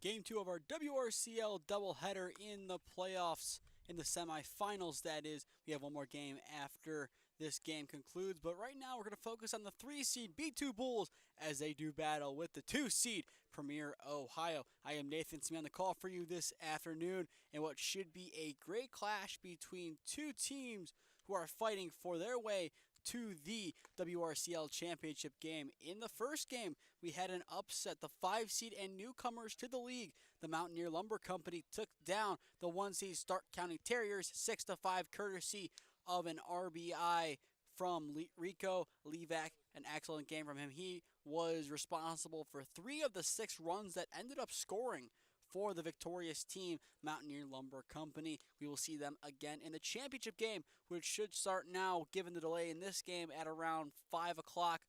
Game 2 of our WRCL doubleheader in the playoffs, in the semifinals, that is. We have one more game after this game concludes, but right now we're going to focus on the 3-seed B2 Bulls as they do battle with the 2-seed Premier Ohio. I am Nathan Smee on the call for you this afternoon in what should be a great clash between two teams who are fighting for their way to the WRCL championship game. In the first game, we had an upset. The 5-seed and newcomers to the league, the Mountaineer Lumber Company, took down the 1-seed Stark County Terriers 6-5, courtesy of an RBI from Rico Levac. An excellent game from him. He was responsible for 3 of the 6 runs that ended up scoring for the victorious team, Mountaineer Lumber Company. We will see them again in the championship game, which should start now, given the delay in this game, at around 5 o'clock.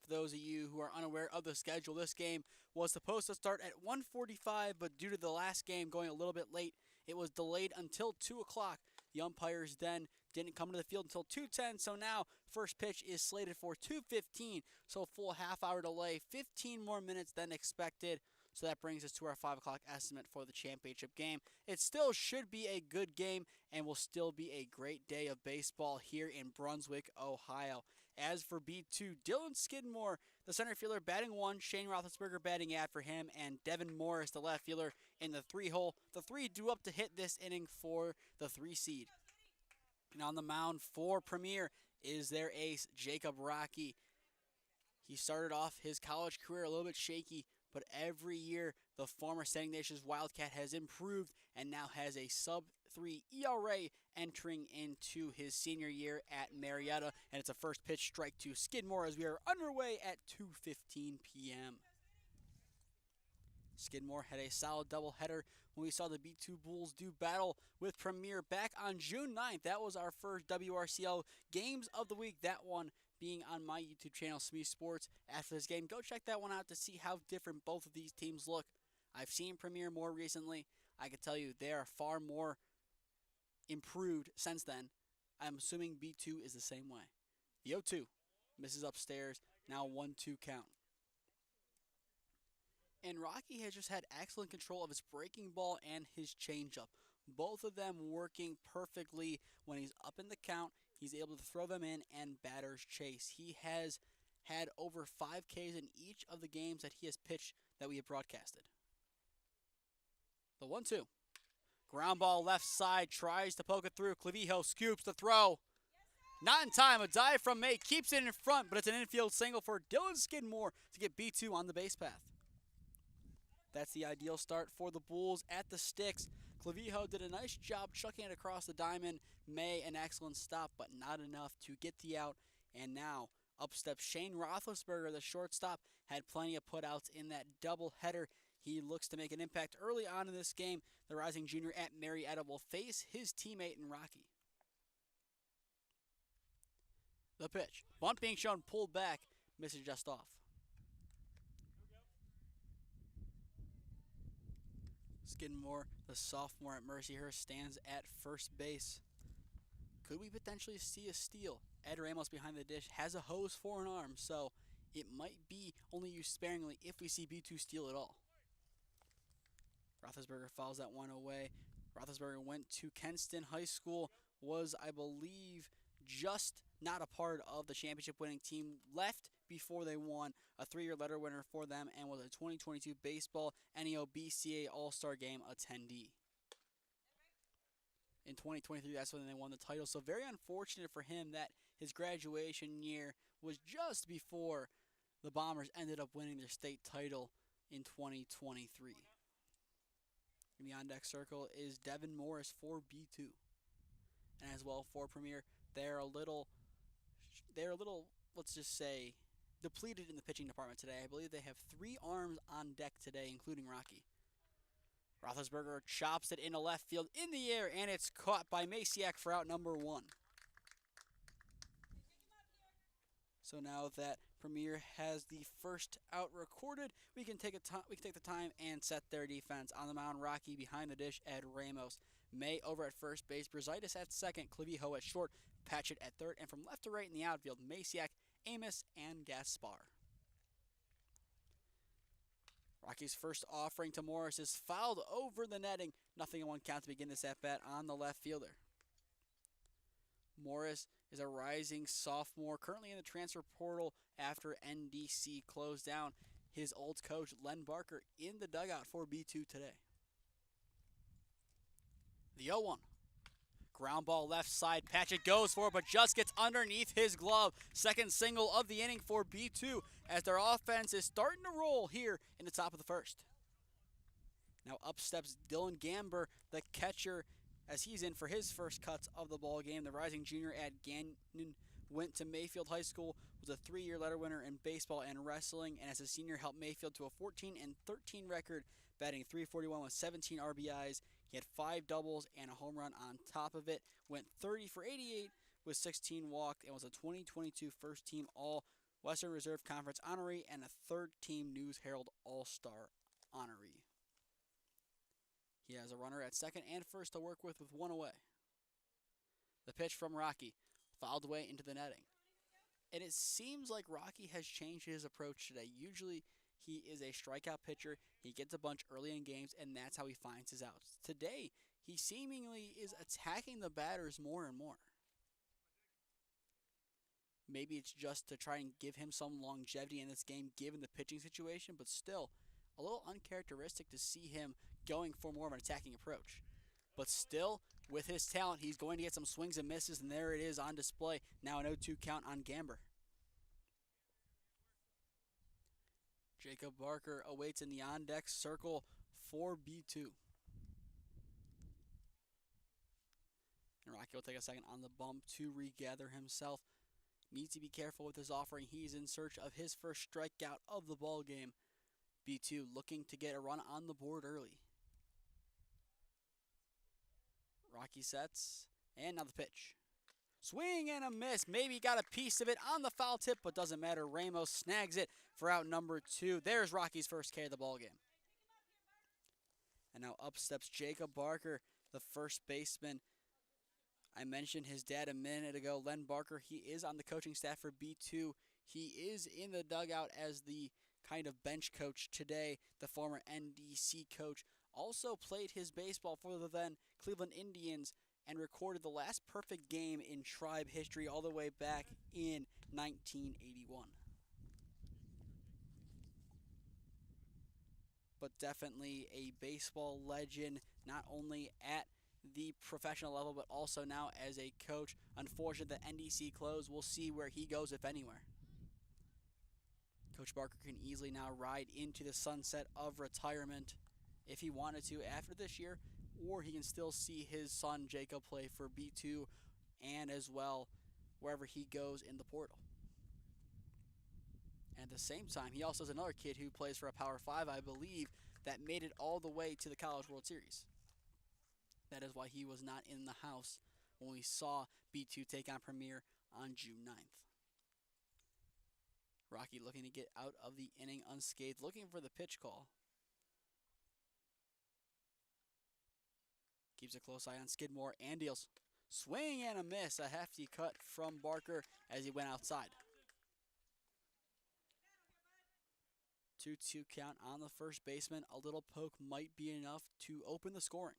For those of you who are unaware of the schedule, this game was supposed to start at 1:45, but due to the last game going a little bit late, it was delayed until 2 o'clock. The umpires then didn't come to the field until 2:10, so now first pitch is slated for 2:15, so a full half-hour delay, 15 more minutes than expected. So that brings us to our 5 o'clock estimate for the championship game. It still should be a good game and will still be a great day of baseball here in Brunswick, Ohio. As for B2, Dylan Skidmore, the center fielder, batting 1, Shane Rothlisberger batting out for him, and Devin Morris, the left fielder, in the 3-hole. The 3 due up to hit this inning for the 3-seed. And on the mound for Premier is their ace, Jacob Rocky. He started off his college career a little bit shaky, but every year the former Standing Nations Wildcat has improved and now has a sub-3 ERA entering into his senior year at Marietta. And it's a first pitch strike to Skidmore as we are underway at 2:15 p.m. Skidmore had a solid doubleheader when we saw the B2 Bulls do battle with Premier back on June 9th. That was our first WRCL Games of the Week. That one being on my YouTube channel, Smee Sports. After this game, go check that one out to see how different both of these teams look. I've seen Premier more recently. I can tell you they are far more improved since then. I'm assuming B2 is the same way. The 0-2 misses upstairs. Now 1-2 count. And Rocky has just had excellent control of his breaking ball and his changeup. Both of them working perfectly. When he's up in the count, he's able to throw them in and batters chase. He has had over 5 Ks in each of the games that he has pitched that we have broadcasted. The 1-2. Ground ball left side, tries to poke it through. Clavijo scoops the throw. Not in time. A dive from May keeps it in front, but it's an infield single for Dylan Skidmore to get B2 on the base path. That's the ideal start for the Bulls at the sticks. Clavijo did a nice job chucking it across the diamond. May, an excellent stop, but not enough to get the out. And now, up steps Shane Rothlisberger, the shortstop, had plenty of putouts in that doubleheader. He looks to make an impact early on in this game. The rising junior at Marietta will face his teammate in Rocky. The pitch. Bunt being shown, pulled back, misses just off. Skidmore, the sophomore at Mercyhurst, stands at first base. Could we potentially see a steal? Ed Ramos behind the dish has a hose for an arm, so it might be only used sparingly if we see B2 steal at all. Rothlisberger fouls that one away. Rothlisberger went to Kenston High School, was, I believe, just not a part of the championship winning team, left before they won, a 3-year letter winner for them, and was a 2022 baseball NEO BCA All-Star Game attendee. In 2023, that's when they won the title, so very unfortunate for him that his graduation year was just before the Bombers ended up winning their state title in 2023. In the on-deck circle is Devin Morris for B2. And as well for Premier, they're a little, let's just say, depleted in the pitching department today. I believe they have 3 arms on deck today, including Rocky. Rothlisberger chops it into left field in the air, and it's caught by Masiak for out number 1. So now that Premier has the first out recorded, we can take the time and set their defense. On the mound, Rocky behind the dish, Ed Ramos. May over at first base, Brazaitis at second, Clavijo at short, Patchett at third, and from left to right in the outfield, Masiak, Amos, and Gaspar. Rocky's first offering to Morris is fouled over the netting. Nothing in one count to begin this at-bat on the left fielder. Morris is a rising sophomore, currently in the transfer portal after NDC closed down. His old coach, Len Barker, in the dugout for B2 today. The 0-1. Ground ball left side. Patchett goes for it, but just gets underneath his glove. Second single of the inning for B2 as their offense is starting to roll here in the top of the first. Now up steps Dylan Gamber, the catcher, as he's in for his first cuts of the ball game. The rising junior at Gannon went to Mayfield High School, was a 3-year letter winner in baseball and wrestling, and as a senior helped Mayfield to a 14-13 record, batting .341 with 17 RBIs. He had 5 doubles and a home run on top of it. Went 30 for 88 with 16 walked and was a 2022 first team All Western Reserve Conference honoree and a third team News Herald All-Star honoree. He has a runner at second and first to work with one away. The pitch from Rocky, fouled away into the netting. And it seems like Rocky has changed his approach today. Usually he is a strikeout pitcher. He gets a bunch early in games, and that's how he finds his outs. Today, he seemingly is attacking the batters more and more. Maybe it's just to try and give him some longevity in this game given the pitching situation, but still a little uncharacteristic to see him going for more of an attacking approach. But still, with his talent, he's going to get some swings and misses, and there it is on display. Now an 0-2 count on Gamber. Jacob Barker awaits in the on-deck circle for B2. And Rocky will take a second on the bump to regather himself. Needs to be careful with his offering. He's in search of his first strikeout of the ball game. B2 looking to get a run on the board early. Rocky sets, and now the pitch. Swing and a miss. Maybe got a piece of it on the foul tip, but doesn't matter. Ramos snags it for out number 2. There's Rocky's first K of the ball game. And now up steps Jacob Barker, the first baseman. I mentioned his dad a minute ago, Len Barker. He is on the coaching staff for B2. He is in the dugout as the kind of bench coach today. The former NDC coach also played his baseball for the then Cleveland Indians and recorded the last perfect game in Tribe history all the way back in 1981. But definitely a baseball legend, not only at the professional level, but also now as a coach. Unfortunate that NDC closed. We'll see where he goes, if anywhere. Coach Barker can easily now ride into the sunset of retirement if he wanted to after this year, or he can still see his son Jacob play for B2 and as well wherever he goes in the portal. And at the same time, he also has another kid who plays for a Power 5, I believe, that made it all the way to the College World Series. That is why he was not in the house when we saw B2 take on Premier on June 9th. Rocky looking to get out of the inning unscathed, looking for the pitch call. Keeps a close eye on Skidmore and deals. Swing and a miss. A hefty cut from Barker as he went outside. 2-2 count on the first baseman. A little poke might be enough to open the scoring.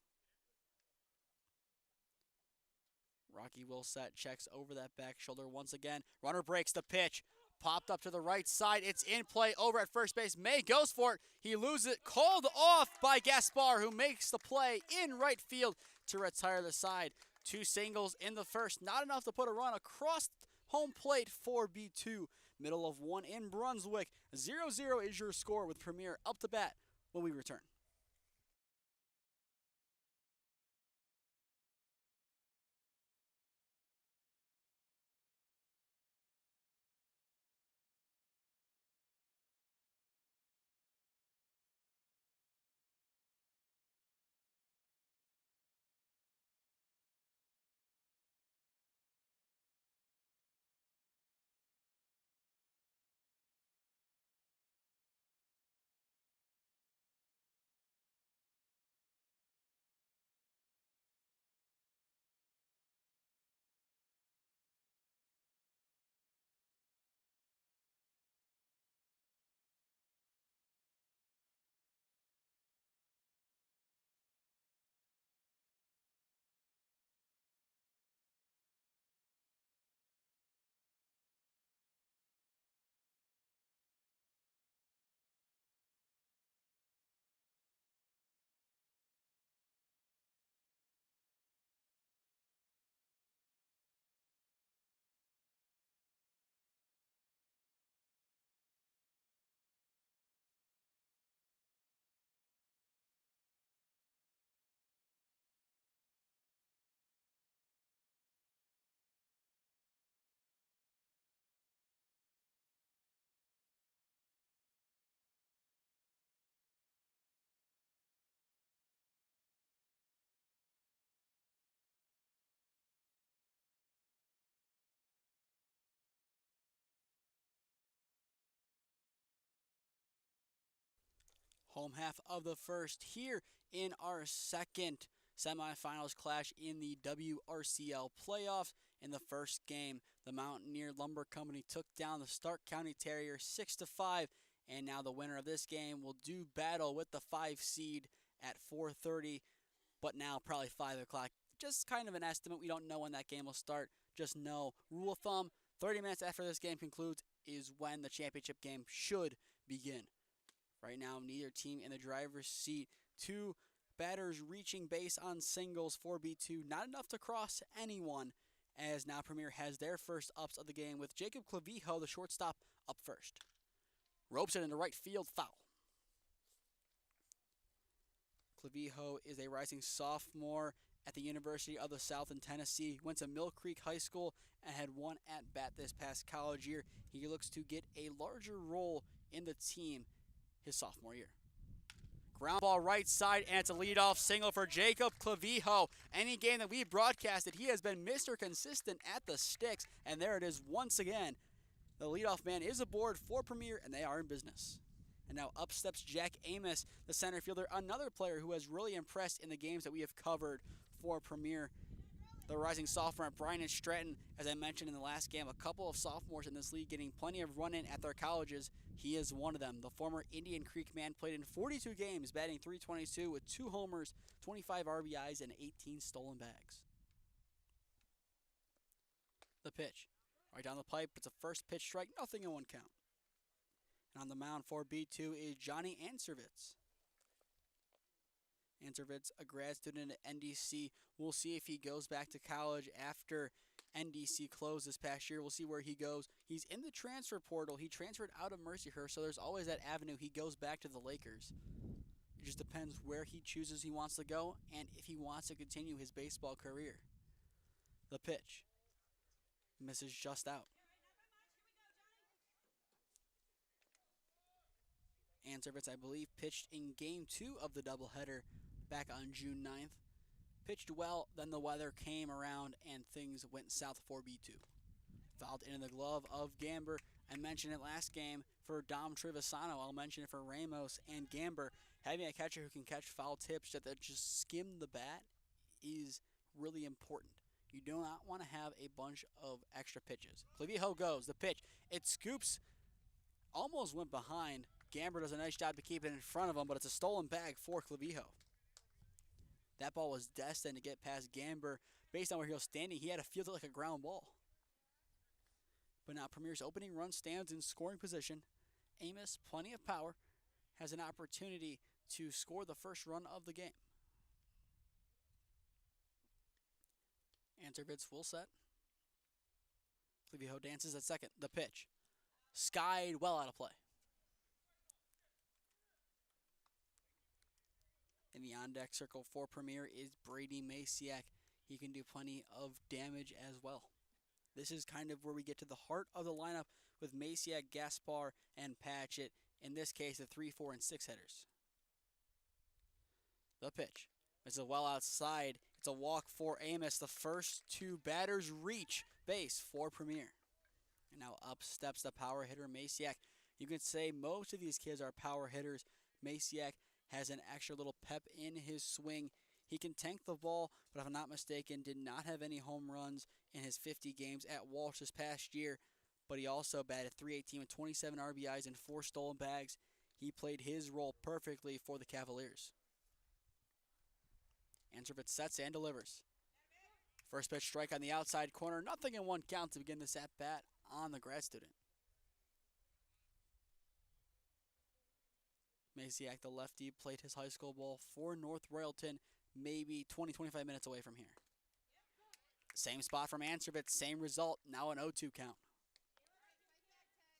Rocky will set, checks over that back shoulder once again. Runner breaks the pitch. Popped up to the right side. It's in play over at first base. May goes for it. He loses it. Called off by Gaspar, who makes the play in right field to retire the side. 2 singles in the first. Not enough to put a run across home plate for B2. Middle of 1 in Brunswick. 0-0 is your score with Premier up to bat when we return. home half of the first here in our second semifinals clash in the WRCL Playoffs. In the first game, the Mountaineer Lumber Company took down the Stark County Terriers 6-5, and now the winner of this game will do battle with the 5 seed at 4:30, but now probably 5 o'clock. Just kind of an estimate. We don't know when that game will start. Just know, rule of thumb, 30 minutes after this game concludes is when the championship game should begin. Right now, neither team in the driver's seat. 2 batters reaching base on singles for B2. Not enough to cross anyone, as now Premier has their first ups of the game with Jacob Clavijo, the shortstop, up first. Ropes it into right field, foul. Clavijo is a rising sophomore at the University of the South in Tennessee. Went to Mill Creek High School and had 1 at-bat this past college year. He looks to get a larger role in the team his sophomore year. Ground ball right side, and it's a leadoff single for Jacob Clavijo. Any game that we broadcasted, he has been Mr. Consistent at the sticks, and there it is once again. The leadoff man is aboard for Premier, and they are in business. And now up steps Jack Amos, the center fielder, another player who has really impressed in the games that we have covered for Premier. The rising sophomore at Bryan and Stratton, as I mentioned in the last game, a couple of sophomores in this league getting plenty of run-in at their colleges. He is one of them. The former Indian Creek man played in 42 games, batting .322 with 2 homers, 25 RBIs, and 18 stolen bags. The pitch. Right down the pipe, it's a first pitch strike, nothing in 1 count. And on the mound for B2 is Johnny Anservitz. Anservitz, a grad student at NDC. We'll see if he goes back to college after NDC closed this past year. We'll see where he goes. He's in the transfer portal. He transferred out of Mercyhurst, so there's always that avenue. He goes back to the Lakers. It just depends where he chooses he wants to go and if he wants to continue his baseball career. The pitch. Misses just out. Anservitz, I believe, pitched in Game 2 of the doubleheader back on June 9th. Pitched well, then the weather came around and things went south for B2. Fouled into the glove of Gamber. I mentioned it last game for Dom Trevisano. I'll mention it for Ramos and Gamber. Having a catcher who can catch foul tips that just skim the bat is really important. You do not want to have a bunch of extra pitches. Clavijo goes. The pitch. It scoops. Almost went behind. Gamber does a nice job to keep it in front of him, but it's a stolen bag for Clavijo. That ball was destined to get past Gamber. Based on where he was standing, he had to field it like a ground ball. But now Premier's opening run stands in scoring position. Amos, plenty of power, has an opportunity to score the first run of the game. Anservitz full set. Clavijo dances at second. The pitch. Skied well out of play. In the on-deck circle for Premier is Brady Masiak. He can do plenty of damage as well. This is kind of where we get to the heart of the lineup with Masiak, Gaspar, and Patchett. In this case, the 3, 4, and 6 hitters. The pitch. It's a well outside. It's a walk for Amos. The first 2 batters reach base for Premier. And now up steps the power hitter, Masiak. You can say most of these kids are power hitters. Masiak has an extra little pep in his swing. He can tank the ball, but if I'm not mistaken, did not have any home runs in his 50 games at Walsh this past year. But he also batted .318 with 27 RBIs and 4 stolen bags. He played his role perfectly for the Cavaliers. Anservitz sets and delivers. First pitch strike on the outside corner. Nothing in 1 count to begin this at-bat on the grad student. Masiak, the lefty, played his high school ball for North Royalton, maybe 20-25 minutes away from here. Same spot from Anservitz, same result, now an 0-2 count.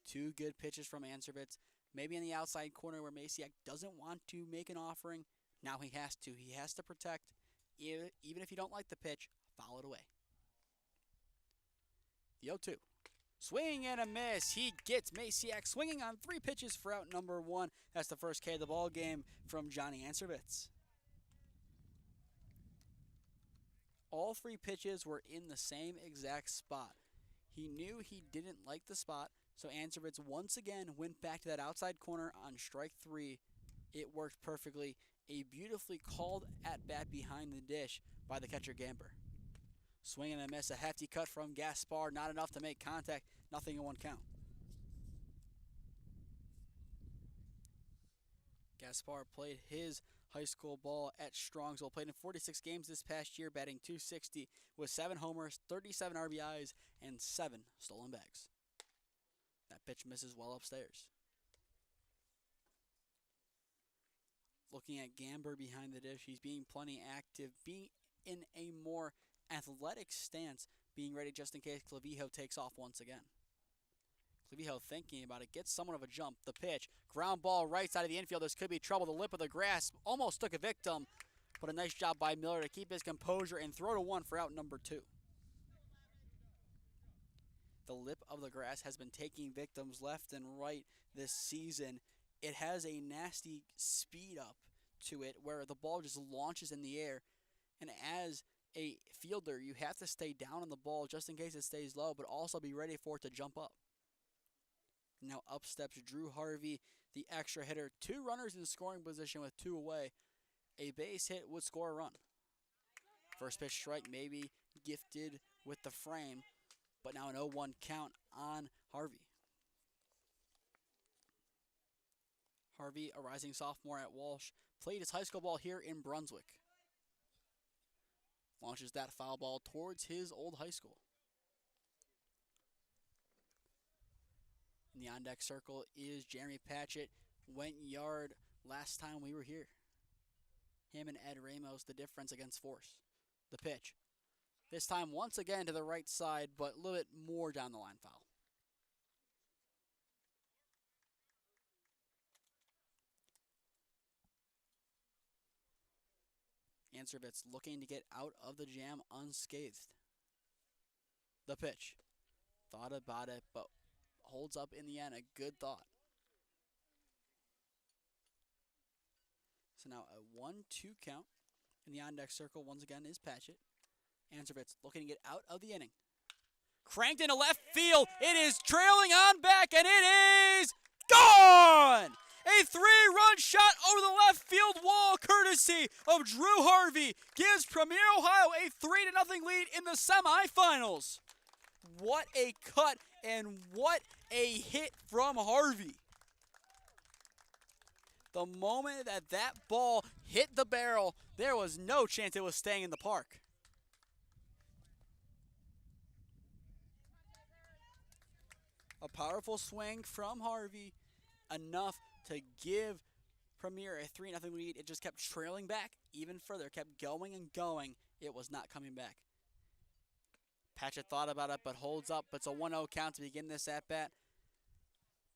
2 good pitches from Anservitz. Maybe in the outside corner where Masiak doesn't want to make an offering. Now he has to. He has to protect. Even if you don't like the pitch, foul it away. The 0-2. Swing and a miss. He gets Masiak swinging on 3 pitches for out number 1. That's the first K of the ball game from Johnny Anservitz. All 3 pitches were in the same exact spot. He knew he didn't like the spot, so Anservitz once again went back to that outside corner on strike 3 It worked perfectly. A beautifully called at-bat behind the dish by the catcher Gamber. Swing and a miss, a hefty cut from Gaspar, not enough to make contact, nothing in one count. Gaspar played his high school ball at Strongsville, played in 46 games this past year, batting .260 with 7 homers, 37 RBIs, and 7 stolen bags. That pitch misses well upstairs. Looking at Gamber behind the dish, he's being plenty active, being in a more athletic stance, being ready just in case Clavijo takes off once again. Clavijo thinking about it, gets somewhat of a jump. The pitch, ground ball right side of the infield. This could be trouble. The lip of the grass almost took a victim, but a nice job by Miller to keep his composure and throw to one for out number 2. The lip of the grass has been taking victims left and right this season. It has a nasty speed up to it where the ball just launches in the air, and as a fielder, you have to stay down on the ball just in case it stays low, but also be ready for it to jump up. Now up steps Drew Harvey, the extra hitter. 2 runners in scoring position with 2 away. A base hit would score a run. First pitch strike maybe gifted with the frame, but now an 0-1 count on Harvey. Harvey, a rising sophomore at Walsh, played his high school ball here in Brunswick. Launches that foul ball towards his old high school. In the on-deck circle is Jeremy Patchett. Went yard last time we were here. Him and Ed Ramos, the difference against force. The pitch. This time once again to the right side, but a little bit more down the line foul. Answervitz looking to get out of the jam unscathed. The pitch. Thought about it, but holds up in the end. A good thought. So now a 1-2 count in the on-deck circle once again is Patchett. Answervitz looking to get out of the inning. Cranked into left field. It is trailing on back, and it is gone! A 3-run shot over the left field wall, courtesy of Drew Harvey, gives Premier Ohio a 3-0 lead in the semifinals. What a cut and what a hit from Harvey. The moment that ball hit the barrel, there was no chance it was staying in the park. A powerful swing from Harvey, enough to give Premier a 3-0 lead. It just kept trailing back even further, kept going and going. It was not coming back. Patchett thought about it, but holds up. It's a 1-0 count to begin this at-bat.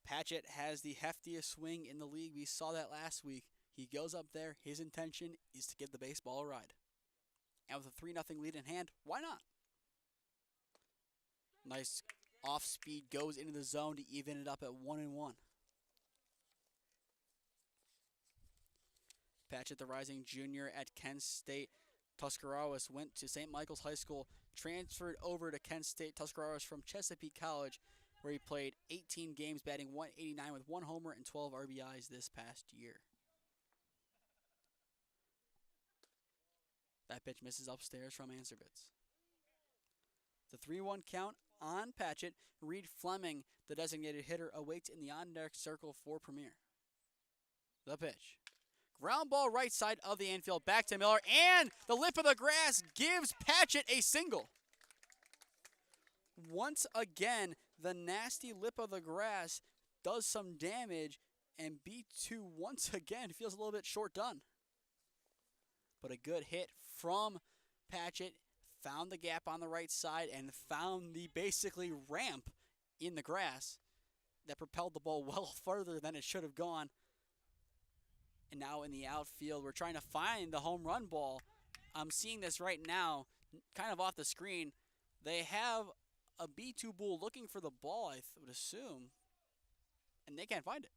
Patchett has the heftiest swing in the league. We saw that last week. He goes up there. His intention is to give the baseball a ride. And with a 3-0 lead in hand, why not? Nice off-speed, goes into the zone to even it up at 1-1. Patchett, the rising junior at Kent State. Tuscarawas went to St. Michael's High School, transferred over to Kent State. Tuscarawas from Chesapeake College, where he played 18 games, batting .189 with 1 homer and 12 RBIs this past year. That pitch misses upstairs from Answervitz. The 3-1 count on Patchett. Reed Fleming, the designated hitter, awaits in the on-deck circle for Premier. The pitch. Ground ball right side of the infield, back to Miller, and the lip of the grass gives Patchett a single. Once again, the nasty lip of the grass does some damage, and B2 once again feels a little bit short done. But a good hit from Patchett, found the gap on the right side, and found the basically ramp in the grass that propelled the ball well further than it should have gone. And now in the outfield, we're trying to find the home run ball. I'm seeing this right now, kind of off the screen. They have a B2 bull looking for the ball, I would assume, and they can't find it.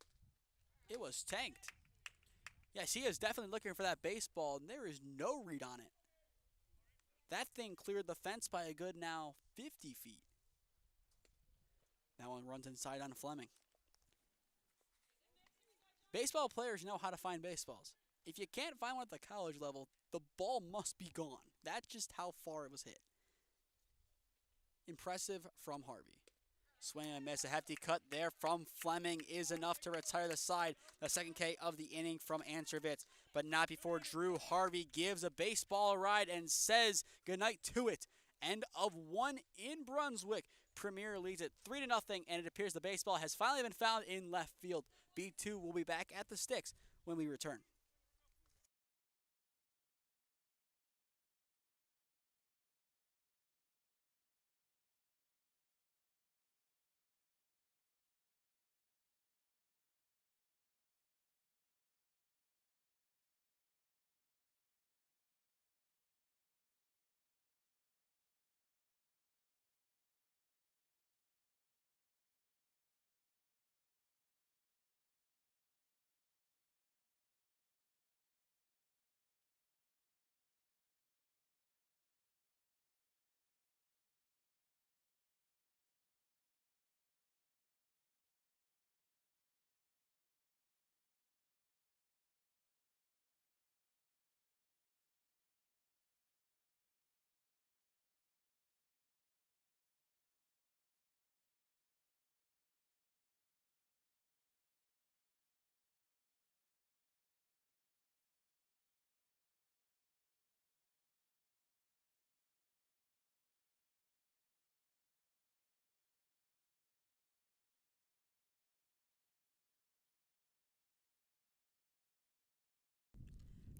It was tanked. Yes, he is definitely looking for that baseball, and there is no read on it. That thing cleared the fence by a good now 50 feet. That one runs inside on Fleming. Baseball players know how to find baseballs. If you can't find one at the college level, the ball must be gone. That's just how far it was hit. Impressive from Harvey. Swing and a miss. A hefty cut there from Fleming is enough to retire the side. The second K of the inning from Ansrovitz, but not before Drew Harvey gives a baseball a ride and says goodnight to it. End of one in Brunswick. Premier leads it 3-0, and it appears the baseball has finally been found in left field. B2 will be back at the sticks when we return.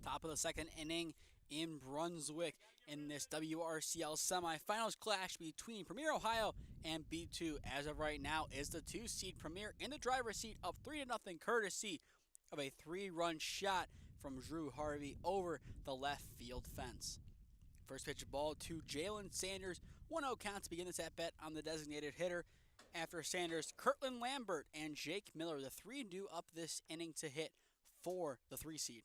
Top of the second inning in Brunswick in this WRCL semifinals clash between Premier Ohio and B2. As of right now, is the 2-seed Premier in the driver's seat up 3-0, courtesy of a 3-run shot from Drew Harvey over the left field fence. First pitch ball to Jalen Sanders. 1-0 count to begin this at-bat on the designated hitter. After Sanders, Kirtland Lambert and Jake Miller, the three due up this inning to hit for the 3-seed.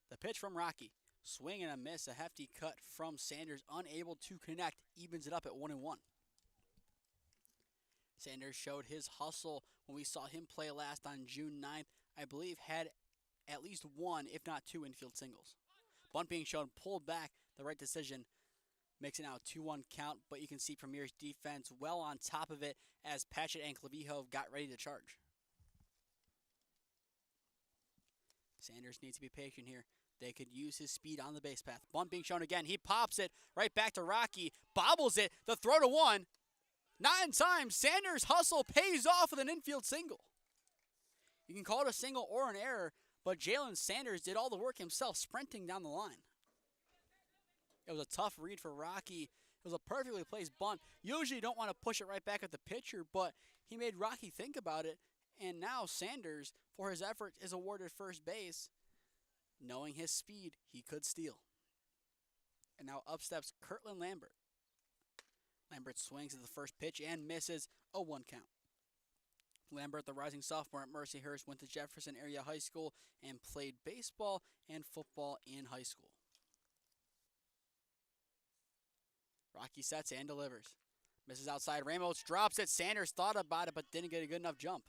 The pitch from Rocky. Swing and a miss. A hefty cut from Sanders. Unable to connect. Evens it up at 1-1. Sanders showed his hustle when we saw him play last on June 9th. I believe had at least one, if not two, infield singles. Bunt being shown, pulled back. The right decision makes it now a 2-1 count, but you can see Premier's defense well on top of it as Patchett and Clavijo got ready to charge. Sanders needs to be patient here. They could use his speed on the base path. Bunt being shown again. He pops it right back to Rocky. Bobbles it. The throw to one. Not in time. Sanders' hustle pays off with an infield single. You can call it a single or an error, but Jalen Sanders did all the work himself, sprinting down the line. It was a tough read for Rocky. It was a perfectly placed bunt. Usually you don't want to push it right back at the pitcher, but he made Rocky think about it. And now Sanders, for his effort, is awarded first base. Knowing his speed, he could steal. And now up steps Kirtland Lambert. Lambert swings at the first pitch and misses. A 1 count. Lambert, the rising sophomore at Mercyhurst, went to Jefferson Area High School and played baseball and football in high school. Rocky sets and delivers. Misses outside. Ramos drops it. Sanders thought about it but didn't get a good enough jump.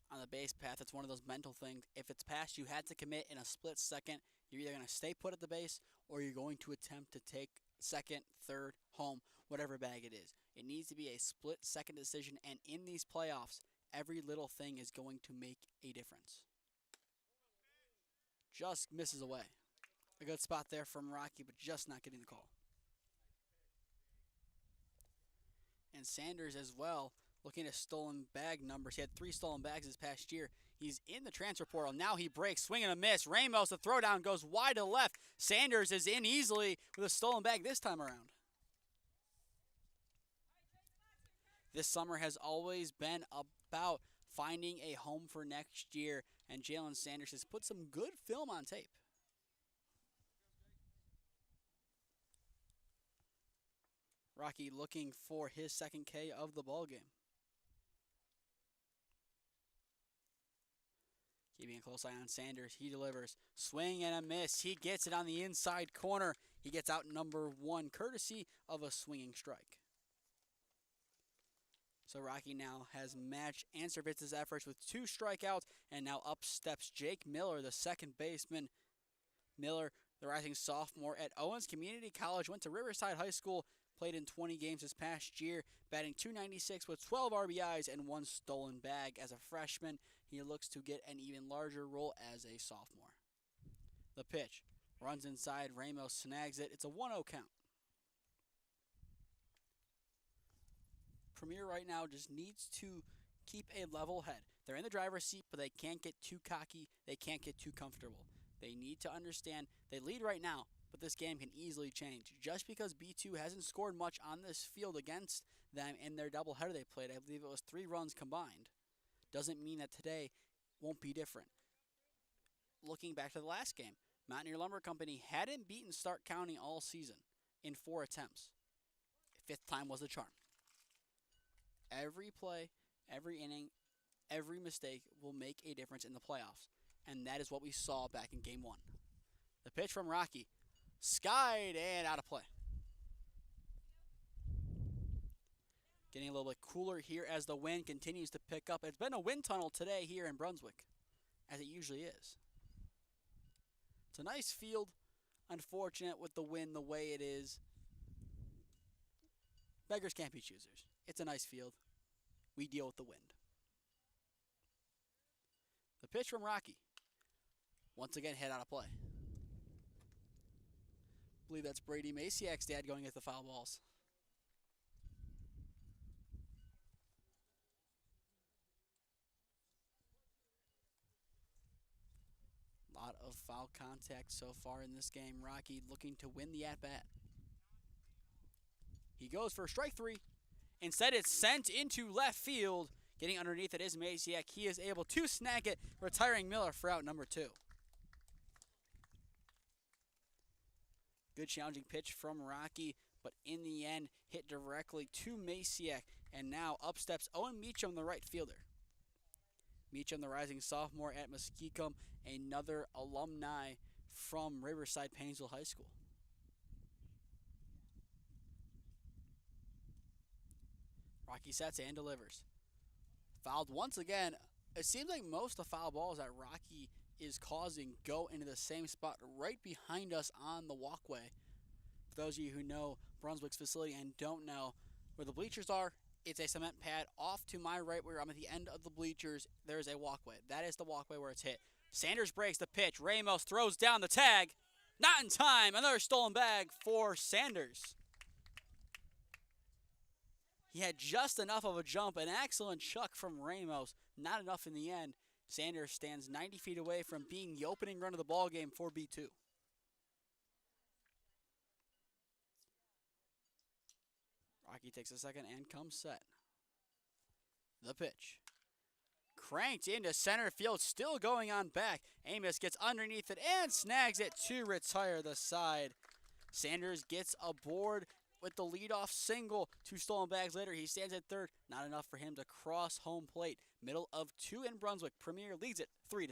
On the base path, it's one of those mental things. If it's past you had to commit in a split second, you're either going to stay put at the base or you're going to attempt to take second, third, home, whatever bag it is. It needs to be a split second decision, and in these playoffs, every little thing is going to make a difference. Just misses away. A good spot there from Rocky, but just not getting the call. And Sanders as well, looking at stolen bag numbers. He had 3 stolen bags this past year. He's in the transfer portal. Now he breaks, swing and a miss. Ramos, the throwdown goes wide to left. Sanders is in easily with a stolen bag this time around. This summer has always been about finding a home for next year, and Jalen Sanders has put some good film on tape. Rocky looking for his second K of the ballgame. Keeping a close eye on Sanders. He delivers. Swing and a miss. He gets it on the inside corner. He gets out number 1, courtesy of a swinging strike. So Rocky now has matched and Servitz's efforts with 2 strikeouts, and now up steps Jake Miller, the second baseman. Miller, the rising sophomore at Owens Community College, went to Riverside High School, played in 20 games this past year, batting .296 with 12 RBIs and 1 stolen bag. As a freshman, he looks to get an even larger role as a sophomore. The pitch. Runs inside, Ramos snags it. It's a 1-0 count. Premier right now just needs to keep a level head. They're in the driver's seat, but they can't get too cocky. They can't get too comfortable. They need to understand they lead right now, but this game can easily change. Just because B2 hasn't scored much on this field against them in their doubleheader they played, I believe it was 3 runs combined, doesn't mean that today won't be different. Looking back to the last game, Mountaineer Lumber Company hadn't beaten Stark County all season in 4 attempts. 5th time was the charm. Every play, every inning, every mistake will make a difference in the playoffs. And that is what we saw back in Game 1. The pitch from Rocky. Skied and out of play. Getting a little bit cooler here as the wind continues to pick up. It's been a wind tunnel today here in Brunswick, as it usually is. It's a nice field. Unfortunate with the wind the way it is. Beggars can't be choosers. It's a nice field. We deal with the wind. The pitch from Rocky. Once again, hit out of play. I believe that's Brady Maciak's dad going at the foul balls. A lot of foul contact so far in this game. Rocky looking to win the at-bat. He goes for strike 3. Instead, it's sent into left field. Getting underneath it is Maciak. He is able to snag it, retiring Miller for out number 2. Good challenging pitch from Rocky, but in the end, hit directly to Maciak. And now up steps Owen Meacham, the right fielder. Meacham, the rising sophomore at Muskegum, another alumni from Riverside Painesville High School. Rocky sets and delivers. Fouled once again. It seems like most of the foul balls that Rocky is causing go into the same spot right behind us on the walkway. For those of you who know Brunswick's facility and don't know where the bleachers are, it's a cement pad off to my right where I'm at the end of the bleachers. There's a walkway. That is the walkway where it's hit. Sanders breaks the pitch. Ramos throws down the tag. Not in time. Another stolen bag for Sanders. He had just enough of a jump. An excellent chuck from Ramos. Not enough in the end. Sanders stands 90 feet away from being the opening run of the ball game for B2. Rocky takes a second and comes set. The pitch. Cranked into center field, still going on back. Amos gets underneath it and snags it to retire the side. Sanders gets aboard with the leadoff single. 2 stolen bags later, he stands at third. Not enough for him to cross home plate. Middle of 2 in Brunswick. Premier leads it 3-0.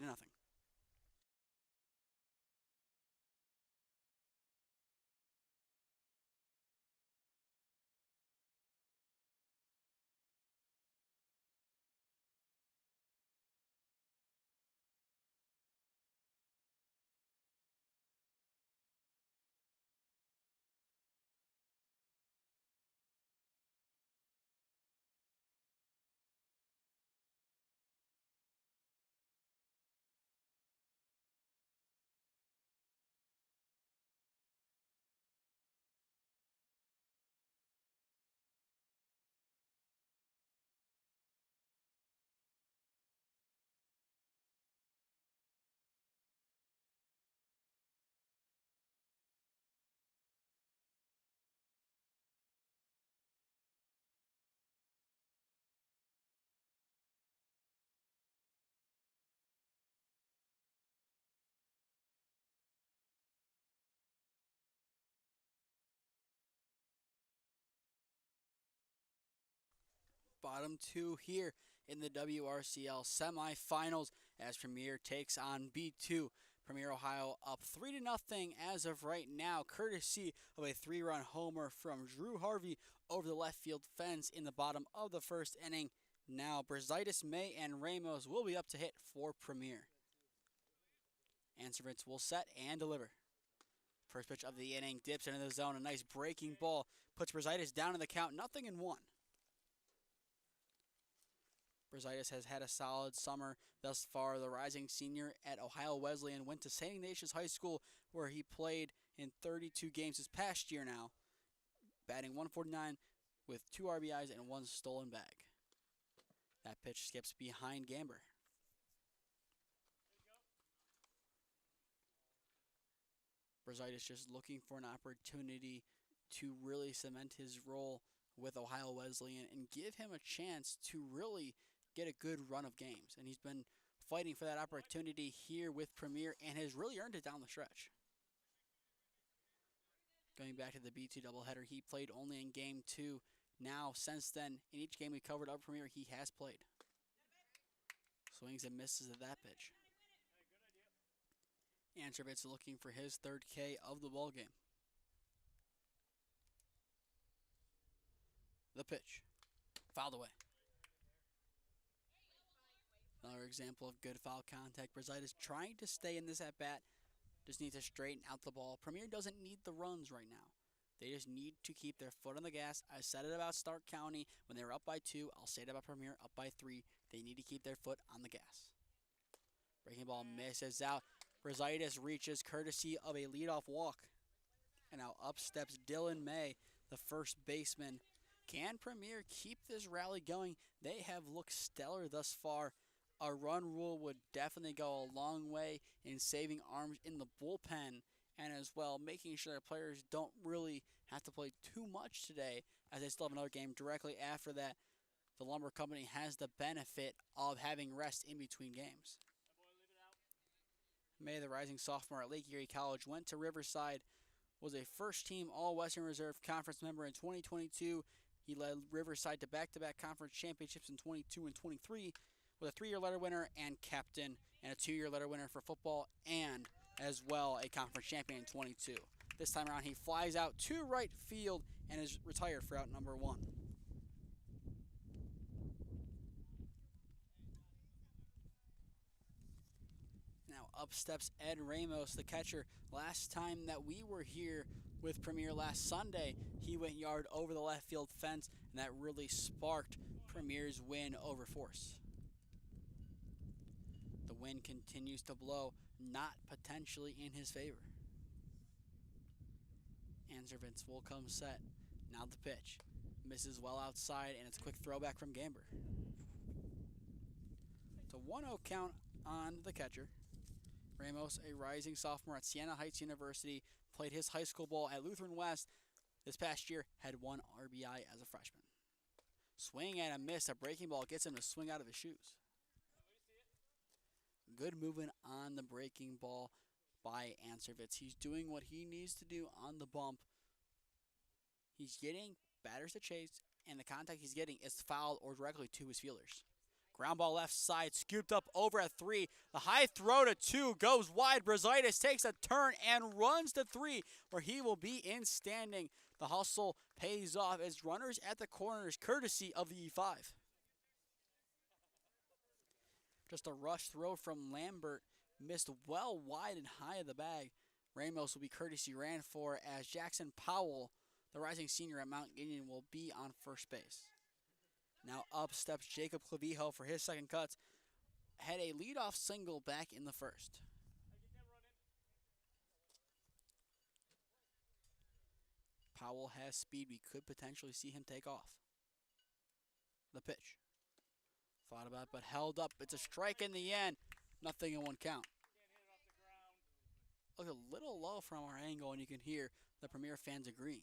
Bottom 2 here in the WRCL semifinals as Premier takes on B2. Premier Ohio up 3-0 as of right now, courtesy of a 3-run homer from Drew Harvey over the left field fence in the bottom of the first inning. Now Brazaitis, May, and Ramos will be up to hit for Premier. Ansevitz will set and deliver. First pitch of the inning, dips into the zone. A nice breaking ball puts Brazaitis down in the count, 0-1. Brazaitis has had a solid summer thus far. The rising senior at Ohio Wesleyan went to St. Ignatius High School, where he played in 32 games this past year now, batting .149 with 2 RBIs and 1 stolen bag. That pitch skips behind Gamber. Brazaitis just looking for an opportunity to really cement his role with Ohio Wesleyan and give him a chance to really get a good run of games. And he's been fighting for that opportunity here with Premier and has really earned it down the stretch. Going back to the B2 doubleheader, he played only in Game 2. Now, since then, in each game we covered up Premier, he has played. Swings and misses at that pitch. Ansevitz looking for his 3rd K of the ballgame. The pitch. Fouled away. Another example of good foul contact. Brazaitis trying to stay in this at-bat. Just need to straighten out the ball. Premier doesn't need the runs right now. They just need to keep their foot on the gas. I said it about Stark County when they were up by 2. I'll say it about Premier up by 3. They need to keep their foot on the gas. Breaking ball misses out. Brazaitis reaches courtesy of a leadoff walk. And now up steps Dylan May, the first baseman. Can Premier keep this rally going? They have looked stellar thus far. A run rule would definitely go a long way in saving arms in the bullpen, and as well making sure that players don't really have to play too much today, as they still have another game directly after that. The Lumber Company has the benefit of having rest in between games. May, the rising sophomore at Lake Erie College, went to Riverside, was a first-team All-Western Reserve Conference member in 2022. He led Riverside to back-to-back conference championships in 22 and 23, with a 3-year letter winner and captain, and a 2-year letter winner for football, and as well a conference champion in 22. This time around, he flies out to right field and is retired for out number 1. Now up steps Ed Ramos, the catcher. Last time that we were here with Premier last Sunday, he went yard over the left field fence, and that really sparked Premier's win over Force. The wind continues to blow, not potentially in his favor. Ansevitz will come set. Now the pitch. Misses well outside, and it's a quick throwback from Gamber. It's a 1-0 count on the catcher. Ramos, a rising sophomore at Siena Heights University, played his high school ball at Lutheran West. This past year, had 1 RBI as a freshman. Swing and a miss. A breaking ball gets him to swing out of his shoes. Good movement on the breaking ball by Ansevitz. He's doing what he needs to do on the bump. He's getting batters to chase, and the contact he's getting is fouled or directly to his fielders. Ground ball left side, scooped up over at 3. The high throw to 2 goes wide. Brazaitis takes a turn and runs to 3, where he will be in standing. The hustle pays off as runners at the corners, courtesy of the E5. Just a rush throw from Lambert, missed well wide and high of the bag. Ramos will be courtesy ran for, as Jackson Powell, the rising senior at Mount Gideon, will be on first base. Now up steps Jacob Clavijo for his second cuts. Had a leadoff single back in the first. Powell has speed. We could potentially see him take off. The pitch. Thought about it, but held up. It's a strike in the end. Nothing in 1 count. Look a little low from our angle, and you can hear the Premier fans agreeing.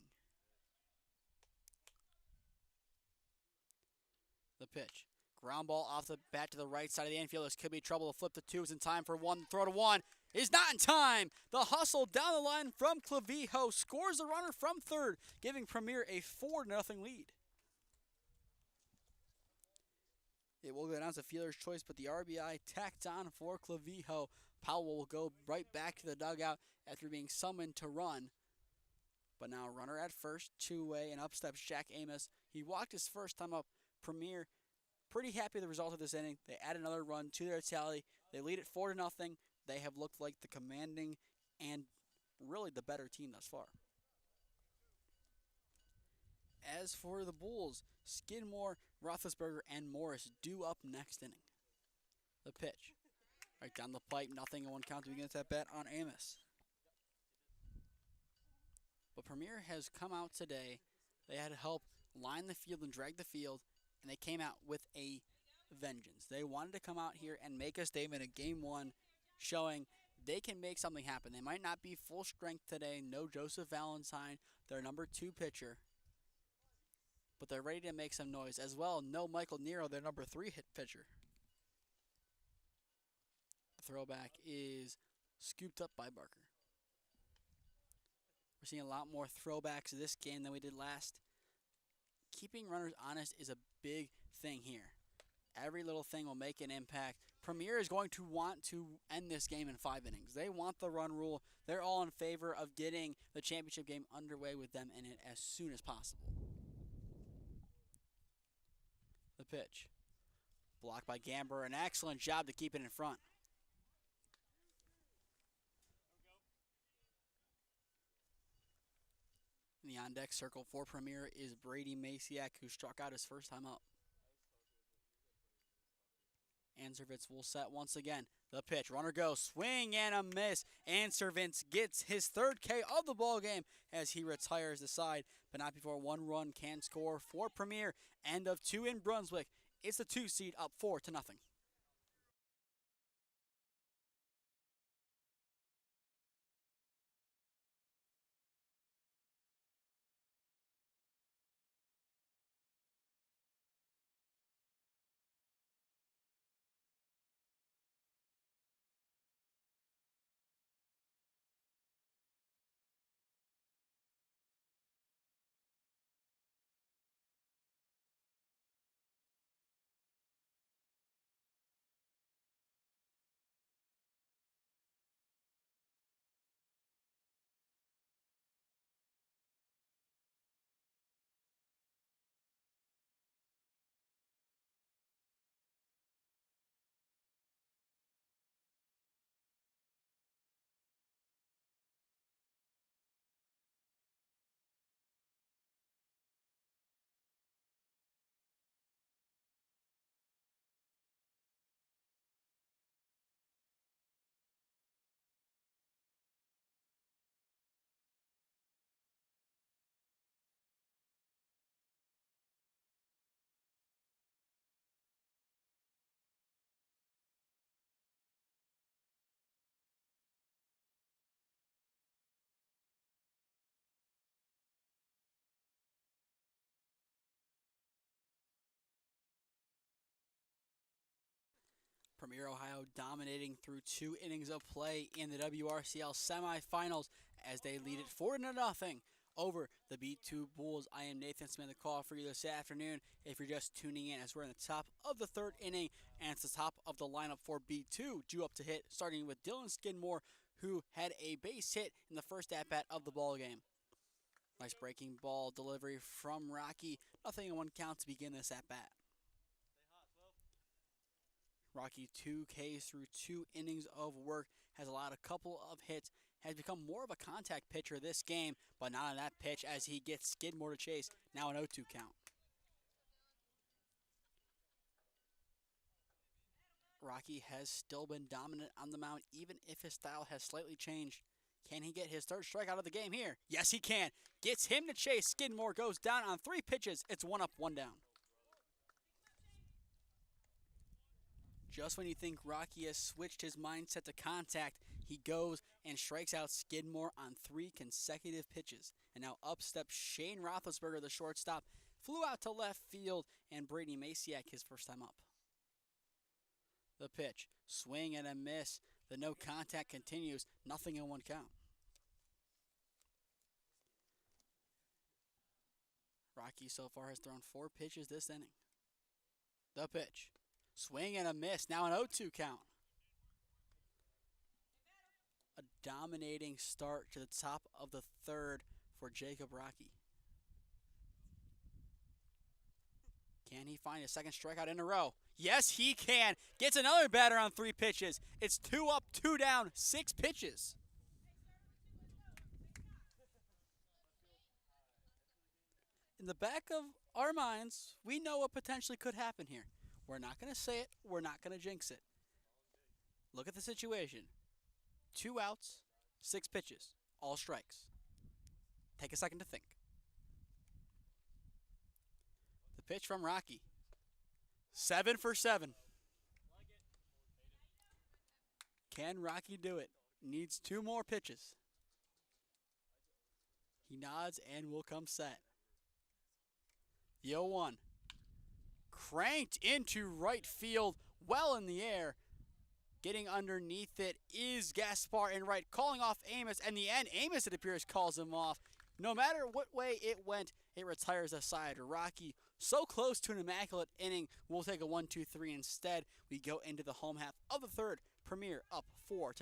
The pitch. Ground ball off the bat to the right side of the infield. This could be trouble. The flip to 2 is in time for 1. Throw to 1 is not in time. The hustle down the line from Clavijo scores the runner from third, giving Premier a 4-0 lead. It will go down as a fielder's choice, but the RBI tacked on for Clavijo. Powell will go right back to the dugout after being summoned to run. But now runner at first, two-way, and up steps Jack Amos. He walked his first time up. Premier pretty happy with the result of this inning. They add another run to their tally. They lead it 4-0. They have looked like the commanding and really the better team thus far. As for the Bulls, Skidmore, Rothlisberger, and Morris due up next inning. The pitch. Right down the pipe, 0-1 count to begin that bat on Amos. But Premier has come out today. They had to help line the field and drag the field, and they came out with a vengeance. They wanted to come out here and make a statement in Game 1, showing they can make something happen. They might not be full strength today. No Joseph Valentine, their number 2 pitcher. But they're ready to make some noise. As well, no Michael Niro, their number 3 hit pitcher. The throwback is scooped up by Barker. We're seeing a lot more throwbacks this game than we did last. Keeping runners honest is a big thing here. Every little thing will make an impact. Premier is going to want to end this game in 5 innings. They want the run rule. They're all in favor of getting the championship game underway with them in it as soon as possible. The pitch. Blocked by Gamber. An excellent job to keep it in front. In the on-deck circle for Premier is Brady Maciak, who struck out his first time up. Anservitz will set once again. The pitch. Runner goes. Swing and a miss. Anservitz gets his 3rd K of the ball game as he retires the side, but not before 1 run can score for Premier. End of 2 in Brunswick. It's the 2 seed up 4-0. Premier Ohio dominating through 2 innings of play in the WRCL semifinals as they lead it 4-0 over the B2 Bulls. I am Nathan Smee, the call for you this afternoon. If you're just tuning in, as we're in the top of the 3rd inning, and it's the top of the lineup for B2, due up to hit, starting with Dylan Skidmore, who had a base hit in the first at-bat of the ball game. Nice breaking ball delivery from Rocky. 0-1 count to begin this at-bat. Rocky 2 Ks through 2 innings of work, has allowed a couple of hits, has become more of a contact pitcher this game, but not on that pitch as he gets Skidmore to chase. Now an 0-2 count. Rocky has still been dominant on the mound, even if his style has slightly changed. Can he get his 3rd strikeout of the game here? Yes, he can. Gets him to chase. Skidmore goes down on 3 pitches. It's 1 up, 1 down. Just when you think Rocky has switched his mindset to contact, he goes and strikes out Skidmore on 3 consecutive pitches. And now up steps Shane Rothlisberger, the shortstop, flew out to left field, and Brady Maciak his first time up. The pitch, swing and a miss. The no contact continues, 0-1 count. Rocky so far has thrown 4 pitches this inning. The pitch. Swing and a miss. Now an 0-2 count. A dominating start to the top of the third for Jacob Rocky. Can he find a second strikeout in a row? Yes, he can. Gets another batter on 3 pitches. It's 2 up, 2 down, 6 pitches. In the back of our minds, we know what potentially could happen here. We're not going to say it. We're not going to jinx it. Look at the situation. 2 outs, 6 pitches, all strikes. Take a second to think. The pitch from Rocky. 7 for 7. Can Rocky do it? Needs 2 more pitches. He nods and will come set. The 0-1. Cranked into right field, well in the air. Getting underneath it is Gaspar in right, calling off Amos. And the end, Amos, it appears, calls him off. No matter what way it went, it retires aside. Rocky, so close to an immaculate inning, we'll take a 1-2-3 instead. We go into the home half of the third. Premier up 4-0.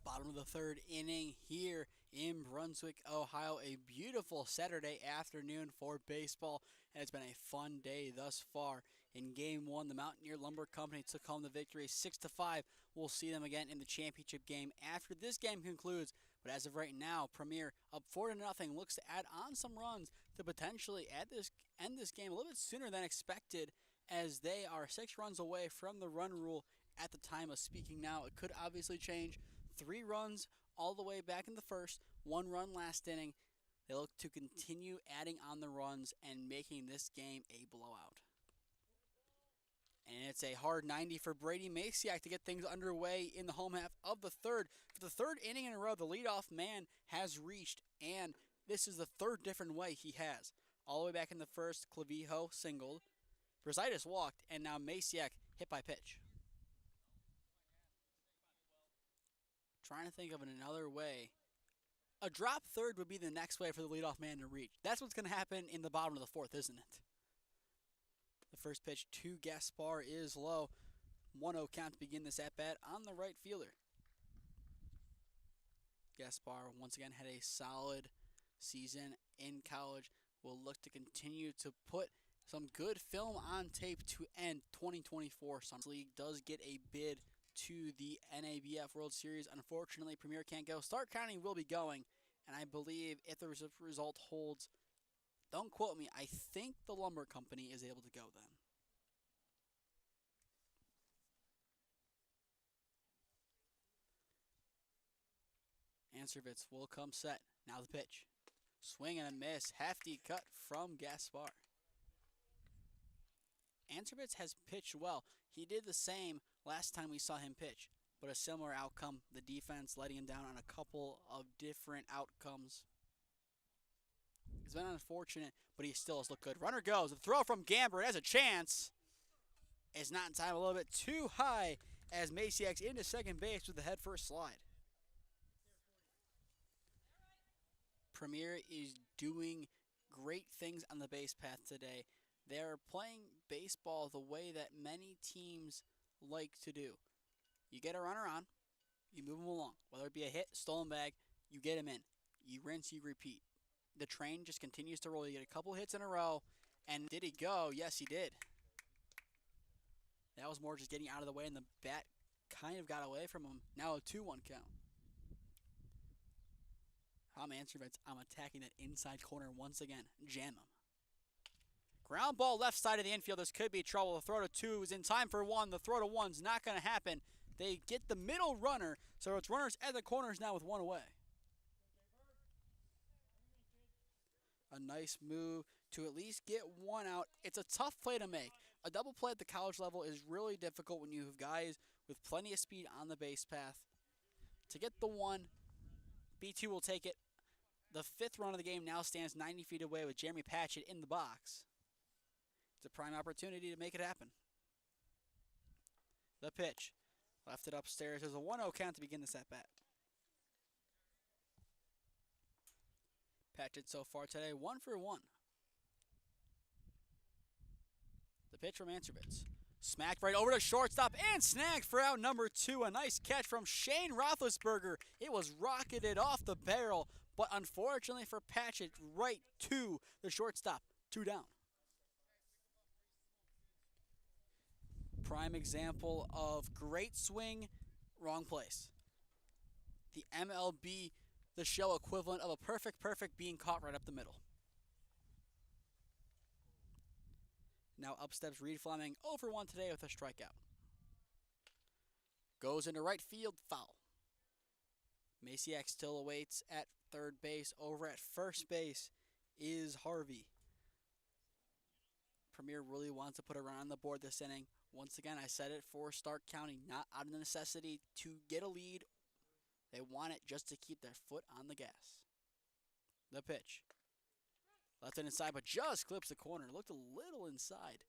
Bottom of the third inning here in Brunswick, Ohio. A beautiful Saturday afternoon for baseball, and it's been a fun day thus far. In Game 1, the Mountaineer Lumber Company took home the victory 6-5. We'll see them again in the championship game after this game concludes. But as of right now, Premier up 4-0, looks to add on some runs to potentially end this game a little bit sooner than expected, as they are 6 runs away from the run rule at the time of speaking now. It could obviously change. 3 runs all the way back in the first, 1 run last inning. They look to continue adding on the runs and making this game a blowout. And it's a hard 90 for Brady Masiak to get things underway in the home half of the third. For the third inning in a row, the leadoff man has reached, and this is the third different way he has. All the way back in the first, Clavijo singled, Brasitis walked, and now Masiak hit by pitch. Trying to think of another way. A drop third would be the next way for the leadoff man to reach. That's what's going to happen in the bottom of the fourth, isn't it? The first pitch to Gaspar is low. 1-0 count to begin this at-bat on the right fielder. Gaspar once again had a solid season in college. Will look to continue to put some good film on tape to end 2024. Summer League does get a bid to the NABF World Series. Unfortunately, Premier can't go. Stark County will be going, and I believe if the result holds, don't quote me, I think the Lumber Company is able to go then. Answervitz will come set. Now the pitch. Swing and a miss. Hefty cut from Gaspar. Answerbits has pitched well. He did the same last time we saw him pitch, but a similar outcome. The defense letting him down on a couple of different outcomes. It's been unfortunate, but he still has looked good. Runner goes. The throw from Gamber has a chance. It's not in time, a little bit too high as Maciax into second base with the head first slide. Premier is doing great things on the base path today. They're playing baseball the way that many teams like to do. You get a runner on, you move him along. Whether it be a hit, stolen bag, you get him in. You rinse, you repeat. The train just continues to roll. You get a couple hits in a row. And did he go? Yes, he did. That was more just getting out of the way, and the bat kind of got away from him. Now a 2-1 count. I'm Answerbits. I'm attacking that inside corner once again. Jam him. Ground ball left side of the infield. This could be trouble. The throw to 2 is in time for 1. The throw to 1's not going to happen. They get the middle runner, so it's runners at the corners now with 1 away. A nice move to at least get 1 out. It's a tough play to make. A double play at the college level is really difficult when you have guys with plenty of speed on the base path. To get the 1, B2 will take it. The 5th run of the game now stands 90 feet away with Jeremy Patchett in the box. It's a prime opportunity to make it happen. The pitch. Left it upstairs. There's a 1-0 count to begin this at-bat. Patchett so far today, 1 for 1. The pitch from Answerbits. Smacked right over to shortstop and snagged for out number 2. A nice catch from Shane Rothlisberger. It was rocketed off the barrel, but unfortunately for Patchett, right to the shortstop. 2 down. Prime example of great swing, wrong place. The MLB, the show equivalent of a perfect being caught right up the middle. Now up steps Reed Fleming, 0 for 1 today with a strikeout. Goes into right field, foul. Maciak still awaits at third base. Over at first base is Harvey. Premier really wants to put a run on the board this inning. Once again, I said it for Stark County, not out of necessity to get a lead. They want it just to keep their foot on the gas. The pitch. Left it inside, but just clips the corner. Looked a little inside,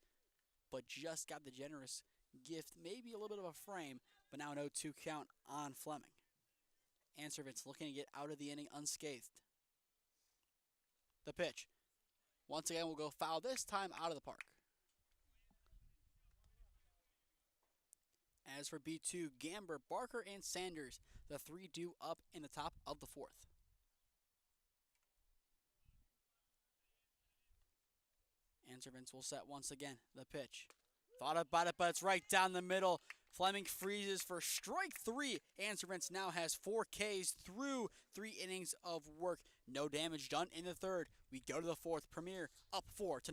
but just got the generous gift. Maybe a little bit of a frame, but now an 0-2 count on Fleming. Answerbits looking to get out of the inning unscathed. The pitch. Once again, we'll go foul, this time out of the park. As for B2, Gamber, Barker, and Sanders, the 3 due up in the top of the 4th. Answerbits will set once again. The pitch. Thought about it, but it's right down the middle. Fleming freezes for strike 3. Answerbits now has 4 Ks through 3 innings of work. No damage done in the 3rd. We go to the 4th. Premier up 4-0.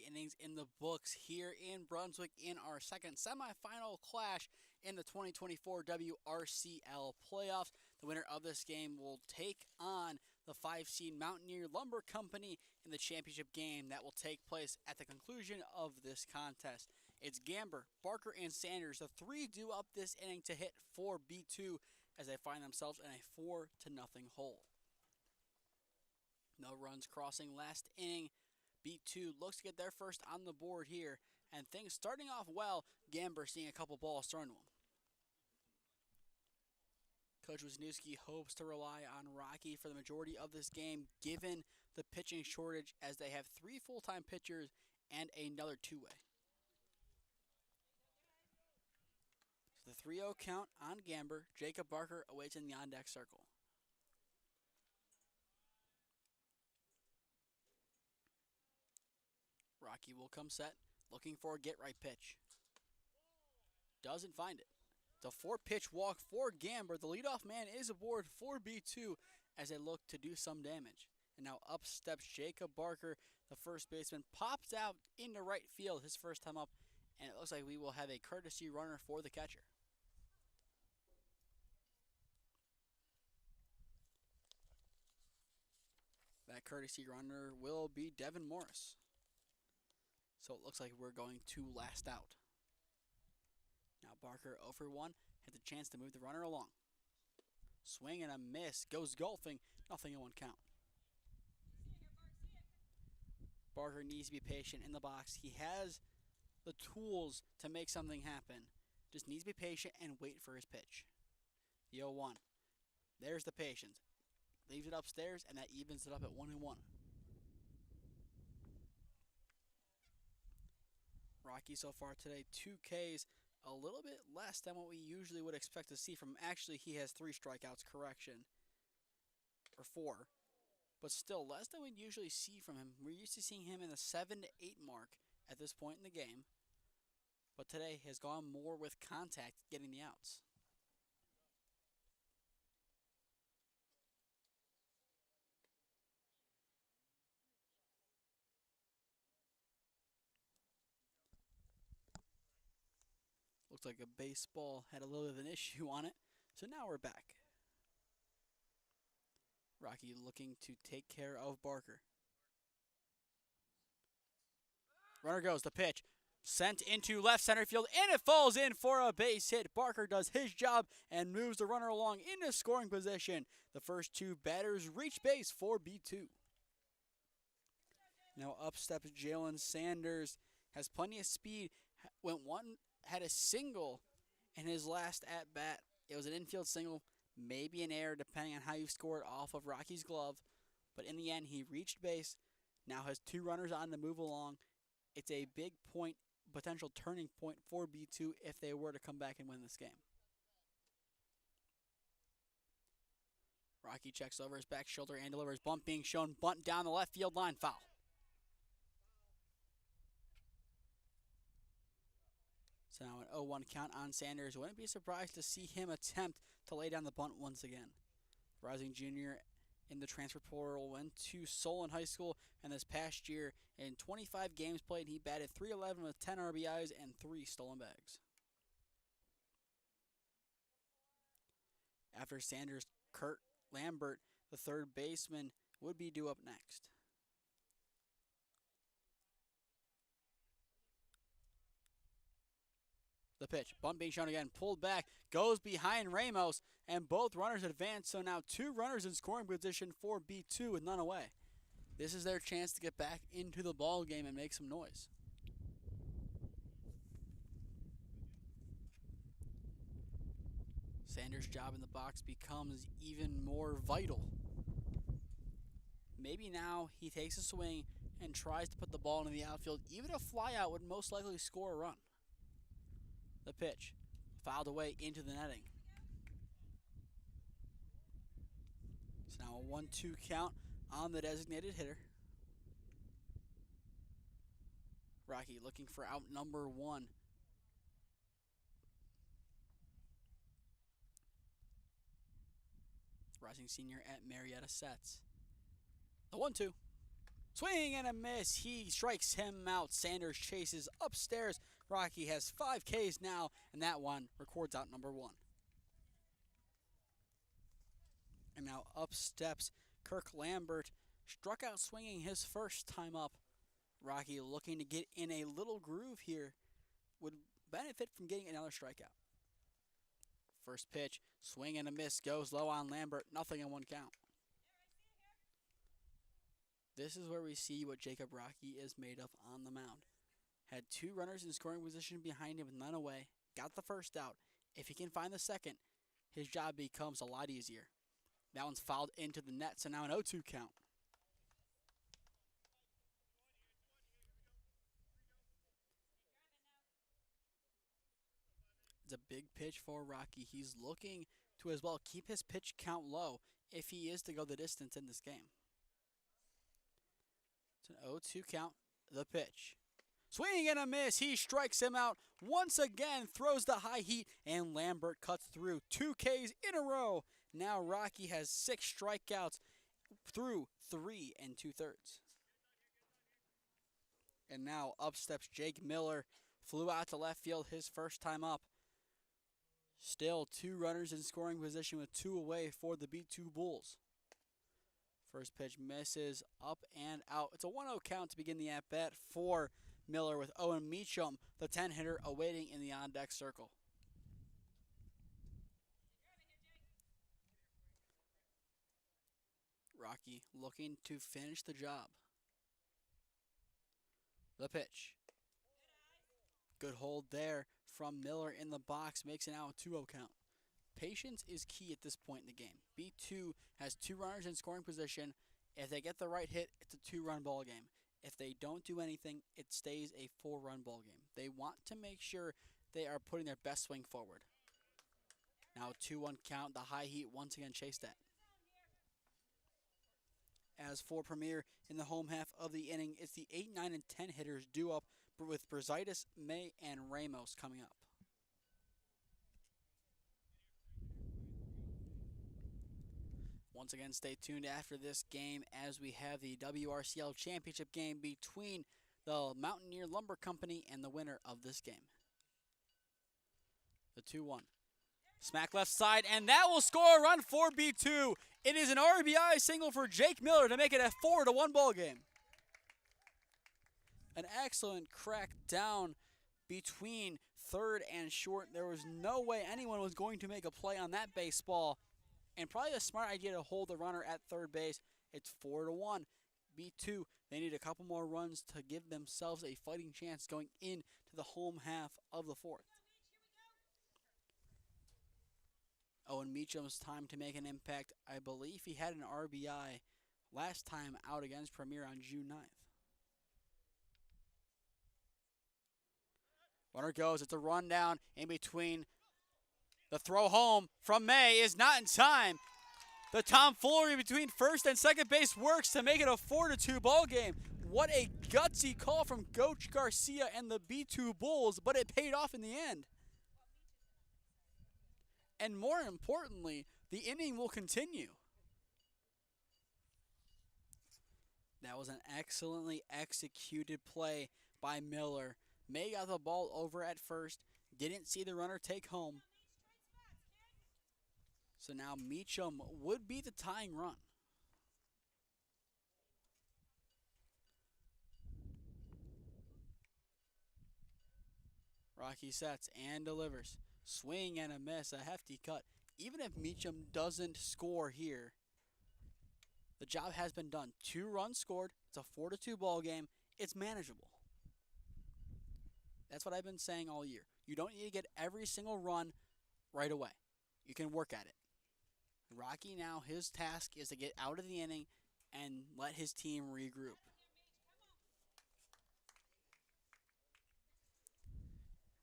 innings in the books here in Brunswick in our second semifinal clash in the 2024 WRCL Playoffs. The winner of this game will take on the 5-seed Mountaineer Lumber Company in the championship game that will take place at the conclusion of this contest. It's Gamber, Barker, and Sanders. The three do up this inning to hit for B2 as they find themselves in a 4-0 hole. No runs crossing last inning. B2 looks to get their first on the board here, and things starting off well. Gamber seeing a couple balls thrown to him. Coach Wisniewski hopes to rely on Rocky for the majority of this game, given the pitching shortage, as they have 3 full-time pitchers and another two-way. So the 3-0 count on Gamber. Jacob Barker awaits in the on-deck circle. Rocky will come set, looking for a get-right pitch. Doesn't find it. It's a 4-pitch walk for Gamber. The leadoff man is aboard for B2 as they look to do some damage. And now up steps Jacob Barker. The first baseman pops out into right field his first time up, and it looks like we will have a courtesy runner for the catcher. That courtesy runner will be Devin Morris. So it looks like we're going to last out. Now Barker 0 for 1 has a chance to move the runner along. Swing and a miss, goes golfing, nothing in 1 count. Barker needs to be patient in the box. He has the tools to make something happen. Just needs to be patient and wait for his pitch. The 0-1. There's the patience. Leaves it upstairs, and that evens it up at 1-1. Rocky so far today, 2 Ks, a little bit less than what we usually would expect to see from him. Actually, he has 3 strikeouts, correction, or 4, but still less than we'd usually see from him. We're used to seeing him in the 7 to 8 mark at this point in the game, but today has gone more with contact, getting the outs. Looks like a baseball had a little bit of an issue on it, so now we're back. Rocky looking to take care of Barker. Runner goes, the pitch. Sent into left center field, and it falls in for a base hit. Barker does his job and moves the runner along into scoring position. The first 2 batters reach base for B2. Now up steps Jalen Sanders. Has plenty of speed. Had a single in his last at-bat. It was an infield single, maybe an error depending on how you scored off of Rocky's glove. But in the end, he reached base. Now has 2 runners on to move along. It's a big point, potential turning point for B2 if they were to come back and win this game. Rocky checks over his back shoulder and delivers. Bunt being shown. Bunt down the left field line. Foul. So now an 0-1 count on Sanders. Wouldn't be surprised to see him attempt to lay down the bunt once again. Rising junior in the transfer portal went to Solon High School, and this past year in 25 games played, he batted .311 with 10 RBIs and 3 stolen bags. After Sanders, Kurt Lambert, the third baseman, would be due up next. The pitch, bunt being shown again, pulled back, goes behind Ramos, and both runners advance. So now 2 runners in scoring position for B2 with none away. This is their chance to get back into the ball game and make some noise. Sanders' job in the box becomes even more vital. Maybe now he takes a swing and tries to put the ball into the outfield. Even a flyout would most likely score a run. The pitch, fouled away into the netting. So now a 1-2 count on the designated hitter. Rocky looking for out number 1. Rising senior at Marietta sets. The 1-2. Swing and a miss. He strikes him out. Sanders chases upstairs. Rocky has 5 Ks now, and that one records out number 1. And now up steps Kirk Lambert. Struck out swinging his first time up. Rocky looking to get in a little groove here. Would benefit from getting another strikeout. First pitch, swing and a miss, goes low on Lambert. Nothing in 1 count. This is where we see what Jacob Rocky is made of on the mound. Had 2 runners in scoring position behind him with none away. Got the first out. If he can find the second, his job becomes a lot easier. That one's fouled into the net, so now an 0-2 count. It's a big pitch for Rocky. He's looking to as well keep his pitch count low if he is to go the distance in this game. It's an 0-2 count. The pitch. Swing and a miss. He strikes him out once again, throws the high heat, and Lambert cuts through 2 Ks in a row. Now Rocky has 6 strikeouts through 3 2/3. And now up steps Jake Miller. Flew out to left field his first time up. Still 2 runners in scoring position with 2 away for the B2 Bulls. First pitch misses, up and out. It's a 1-0 count to begin the at-bat for Miller with Owen Meacham, the 10-hitter, awaiting in the on-deck circle. Rocky looking to finish the job. The pitch. Good hold there from Miller in the box, makes it now a 2-0 count. Patience is key at this point in the game. B2 has 2 runners in scoring position. If they get the right hit, it's a 2-run ball game. If they don't do anything, it stays a 4-run ball game. They want to make sure they are putting their best swing forward. Now 2-1 count, the high heat once again chased that. As for Premier in the home half of the inning, it's the 8, 9, and 10 hitters due up with Brazaitis, May, and Ramos coming up. Once again, stay tuned after this game as we have the WRCL Championship game between the Mountaineer Lumber Company and the winner of this game. The 2-1. Smack left side, and that will score a run for B2. It is an RBI single for Jake Miller to make it a 4-1 ball game. An excellent crack down between third and short. There was no way anyone was going to make a play on that baseball. And probably a smart idea to hold the runner at third base. It's 4-1. B2, they need a couple more runs to give themselves a fighting chance going into the home half of the 4th. Owen Meacham's time to make an impact. I believe he had an RBI last time out against Premier on June 9th. Runner goes. It's a rundown in between. The throw home from May is not in time. The tomfoolery between first and second base works to make it a 4-2 ball game. What a gutsy call from Coach Garcia and the B2 Bulls, but it paid off in the end. And more importantly, the inning will continue. That was an excellently executed play by Miller. May got the ball over at first, didn't see the runner take home. So now Meacham would be the tying run. Rocky sets and delivers. Swing and a miss, a hefty cut. Even if Meacham doesn't score here, the job has been done. 2 runs scored. It's a 4-2 ball game. It's manageable. That's what I've been saying all year. You don't need to get every single run right away. You can work at it. Rocky now, his task is to get out of the inning and let his team regroup.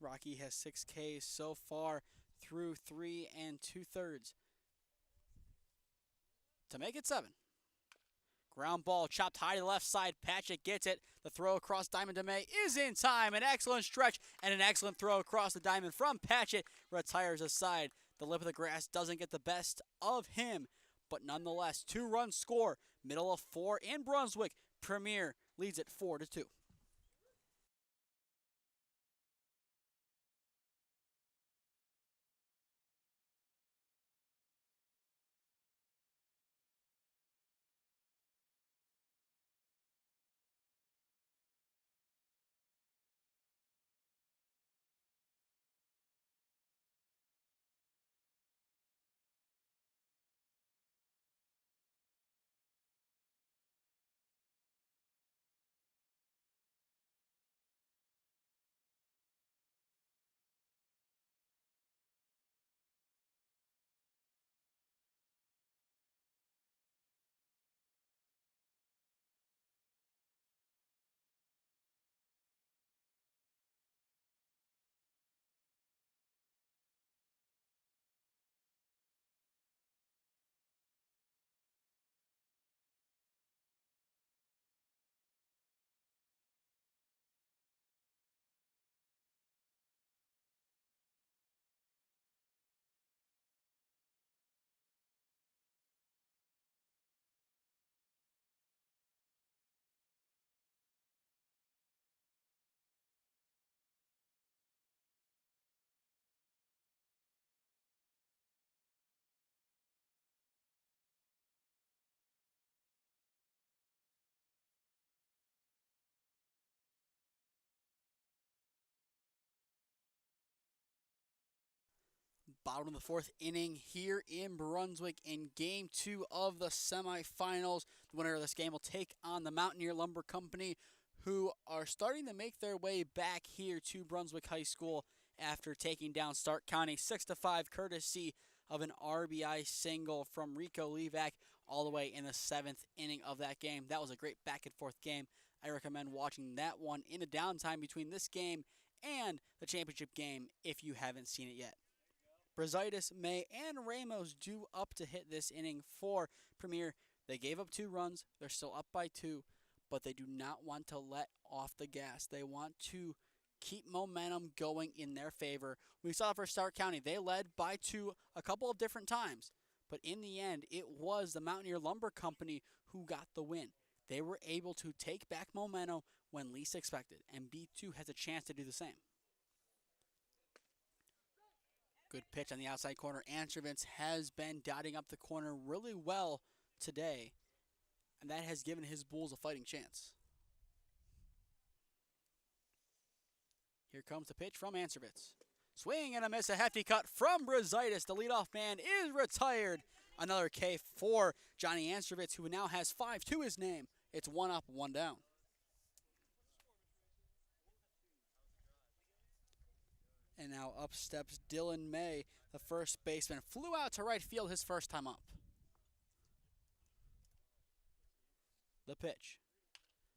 Rocky has 6 Ks so far through 3 2/3 to make it 7. Ground ball chopped high to the left side. Patchett gets it. The throw across diamond to May is in time. An excellent stretch and an excellent throw across the diamond from Patchett. Retires aside. The lip of the grass doesn't get the best of him, but nonetheless, 2 runs score. Middle of 4 in Brunswick. Premier leads it 4-2. Bottom of the fourth inning here in Brunswick in Game 2 of the semifinals. The winner of this game will take on the Mountaineer Lumber Company, who are starting to make their way back here to Brunswick High School after taking down Stark County 6-5, courtesy of an RBI single from Rico Levac all the way in the 7th inning of that game. That was a great back-and-forth game. I recommend watching that one in the downtime between this game and the championship game if you haven't seen it yet. Brunswick, May, and Ramos due up to hit this inning for Premier. They gave up 2 runs. They're still up by 2, but they do not want to let off the gas. They want to keep momentum going in their favor. We saw for Stark County, they led by 2 a couple of different times, but in the end, it was the Mountaineer Lumber Company who got the win. They were able to take back momentum when least expected, and B2 has a chance to do the same. Good pitch on the outside corner. Ansrovitz has been dotting up the corner really well today, and that has given his Bulls a fighting chance. Here comes the pitch from Ansrovitz. Swing and a miss, a hefty cut from Brunswick. The leadoff man is retired. Another K for Johnny Ansrovitz, who now has 5 to his name. It's 1 up, 1 down. And now up steps Dylan May, the first baseman. Flew out to right field his first time up. The pitch.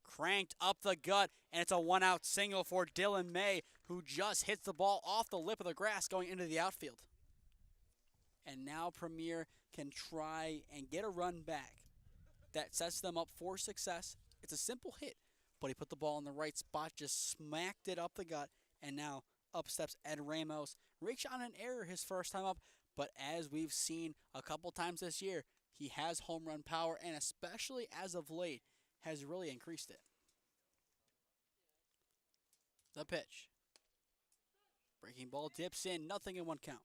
Cranked up the gut, and it's a 1-out single for Dylan May, who just hits the ball off the lip of the grass going into the outfield. And now Premier can try and get a run back. That sets them up for success. It's a simple hit, but he put the ball in the right spot, just smacked it up the gut, and now up steps Ed Ramos. Reached on an error his first time up, but as we've seen a couple times this year, he has home run power, and especially as of late, has really increased it. The pitch. Breaking ball dips in, nothing in 1 count.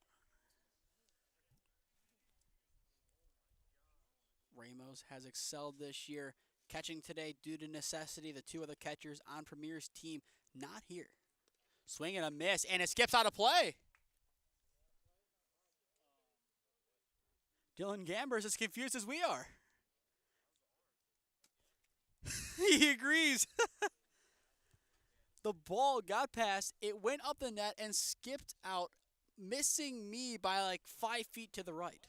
Ramos has excelled this year, catching today due to necessity. The 2 other catchers on Premier's team not here. Swing and a miss, and it skips out of play. Dylan Gambers as confused as we are. He agrees. The ball got past, it went up the net and skipped out, missing me by like 5 feet to the right.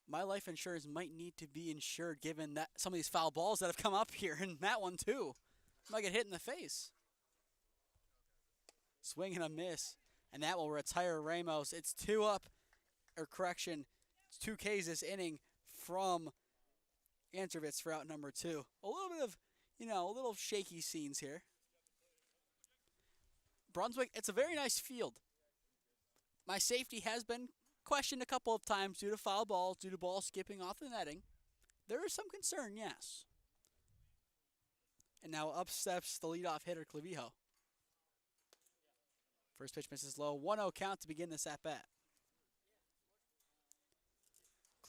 My life insurance might need to be insured given that some of these foul balls that have come up here, and that one too. Might get hit in the face. Swing and a miss, and that will retire Ramos. It's 2 up, or correction, it's 2 Ks this inning from Ansrovitz for out number 2. A little bit of, a little shaky scenes here. Brunswick, it's a very nice field. My safety has been questioned a couple of times due to foul balls, due to balls skipping off the netting. There is some concern, yes. And now up steps the leadoff hitter, Clavijo. First pitch misses low. 1-0 count to begin this at-bat.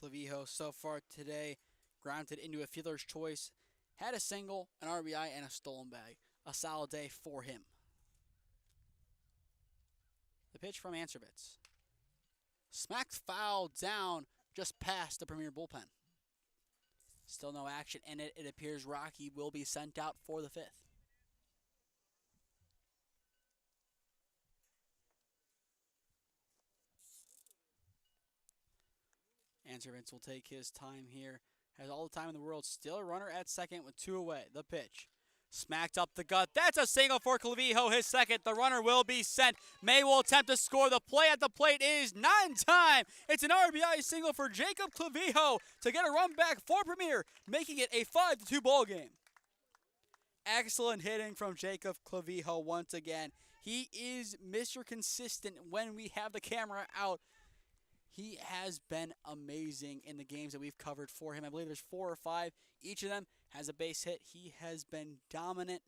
Clavijo so far today grounded into a fielder's choice. Had a single, an RBI, and a stolen bag. A solid day for him. The pitch from Answervitz. Smacked foul down just past the Premier bullpen. Still no action in it. It appears Rocky will be sent out for the fifth. Answervitz will take his time here. Has all the time in the world. Still a runner at second with 2 away. The pitch. Smacked up the gut. That's a single for Clavijo, his second. The runner will be sent. May will attempt to score. The play at the plate is not in time. It's an RBI single for Jacob Clavijo to get a run back for Premier, making it a 5-2 ball game. Excellent hitting from Jacob Clavijo once again. He is Mr. Consistent when we have the camera out. He has been amazing in the games that we've covered for him. I believe there's 4 or 5. Each of them has a base hit. He has been dominant.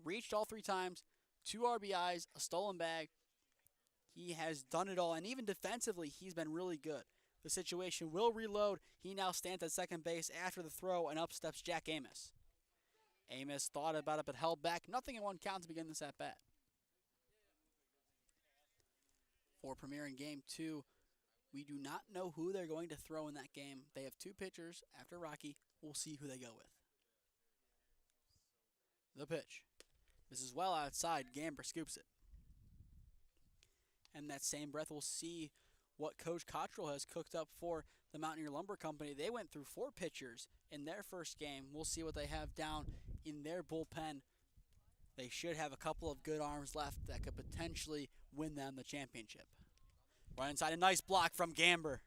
Reached all 3 times. 2 RBIs, a stolen bag. He has done it all. And even defensively, he's been really good. The situation will reload. He now stands at second base after the throw, and up steps Jack Amos. Amos thought about it but held back. Nothing in 1 count to begin this at-bat. For Premier in Game 2, we do not know who they're going to throw in that game. They have 2 pitchers after Rocky. We'll see who they go with. The pitch. This is well outside. Gamber scoops it. And that same breath, we'll see what Coach Cottrell has cooked up for the Mountaineer Lumber Company. They went through 4 pitchers in their first game. We'll see what they have down in their bullpen. They should have a couple of good arms left that could potentially win them the championship. Right inside, a nice block from Gamber.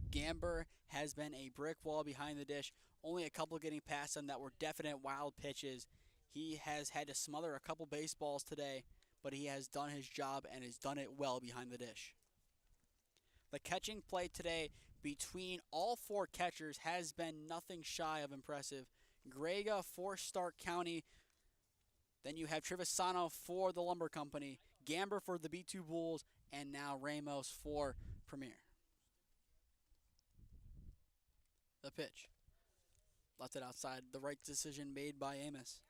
Gamber has been a brick wall behind the dish. Only a couple getting past him that were definite wild pitches. He has had to smother a couple baseballs today, but he has done his job and has done it well behind the dish. The catching play today between all 4 catchers has been nothing shy of impressive. Grega for Stark County. Then you have Trevisano for the Lumber Company. Gamber for the B2 Bulls. And now Ramos for Premier. The pitch. Left it outside. The right decision made by Amos.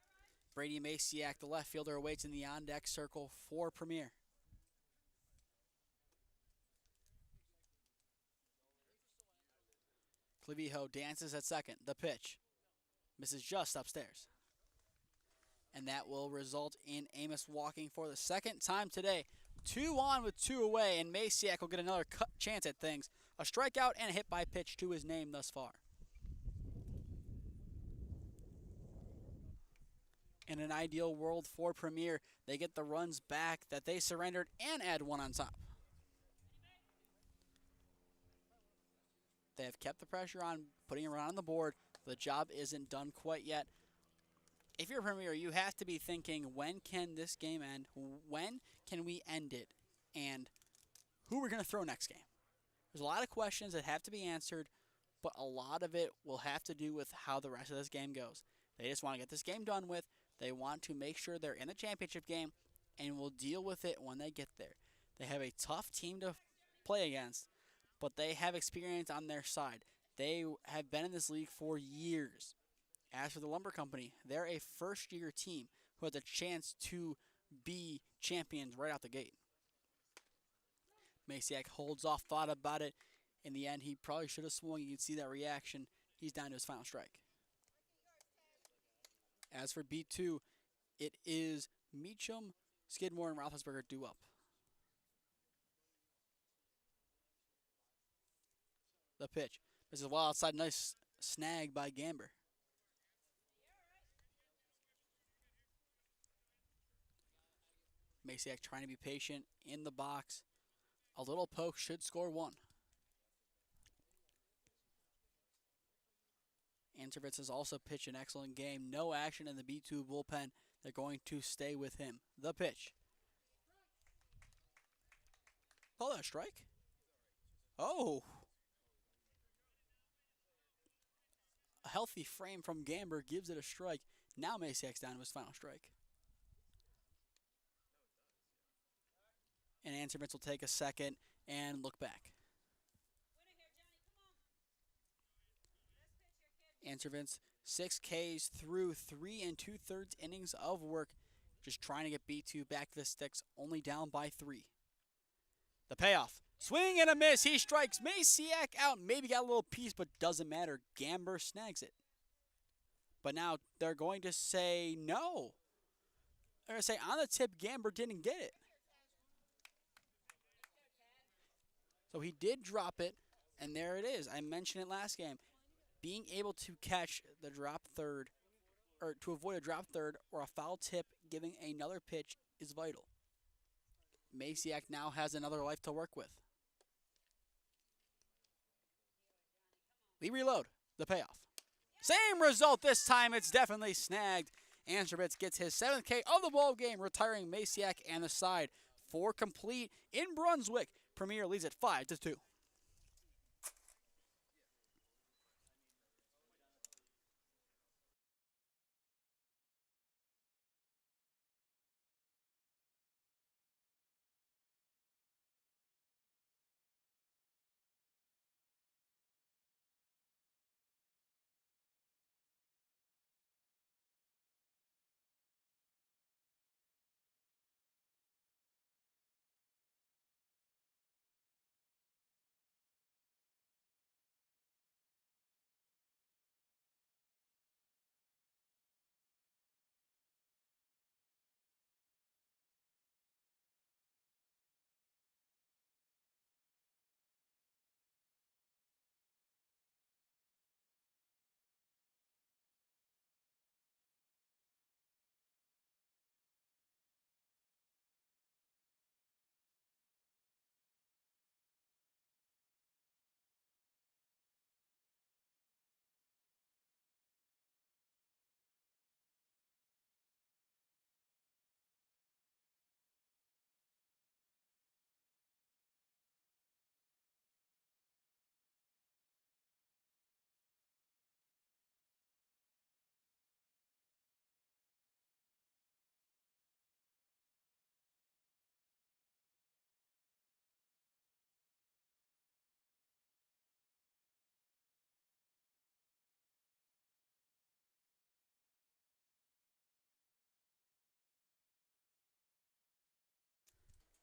Brady Maciak, the left fielder, awaits in the on-deck circle for Premier. Clavijo dances at second. The pitch. Misses just upstairs. And that will result in Amos walking for the second time today. 2 on with 2 away, and Maciak will get another chance at things. A strikeout and a hit by pitch to his name thus far. In an ideal world for Premier, they get the runs back that they surrendered and add 1 on top. They have kept the pressure on, putting a run on the board. The job isn't done quite yet. If you're Premier, you have to be thinking, when can this game end? When can we end it? And who we're going to throw next game? There's a lot of questions that have to be answered, but a lot of it will have to do with how the rest of this game goes. They just want to get this game done with. They want to make sure they're in the championship game, and will deal with it when they get there. They have a tough team to play against, but they have experience on their side. They have been in this league for years. As for the Lumber Company, they're a first-year team who has a chance to be champions right out the gate. Maciak holds off, thought about it. In the end, he probably should have swung. You can see that reaction. He's down to his final strike. As for B2, it is Meacham, Skidmore, and Rothlisberger due up. The pitch. This is well outside. Nice snag by Gamber. Maciak trying to be patient in the box. A little poke should score 1. Answervitz has also pitched an excellent game. No action in the B2 bullpen. They're going to stay with him. The pitch. Oh, that strike? Oh. healthy frame from Gamber gives it a strike. Now Masiak's down to his final strike. And Answer will take a second and look back. Answer 6 Ks through 3 2/3 innings of work, just trying to get B2 back to the sticks, only down by 3. The payoff. Swing and a miss. He strikes Masiak out. Maybe got a little piece, but doesn't matter. Gamber snags it. But now they're going to say no. They're going to say on the tip, Gamber didn't get it. So he did drop it, and there it is. I mentioned it last game. Being able to catch the drop third, or to avoid a drop third or a foul tip giving another pitch is vital. Masiak now has another life to work with. We reload the payoff. Same result this time. It's definitely snagged. Answerbits gets his 7th K of the ball game, retiring Masiak and the side. 4 complete in Brunswick. Premier leads at 5-2.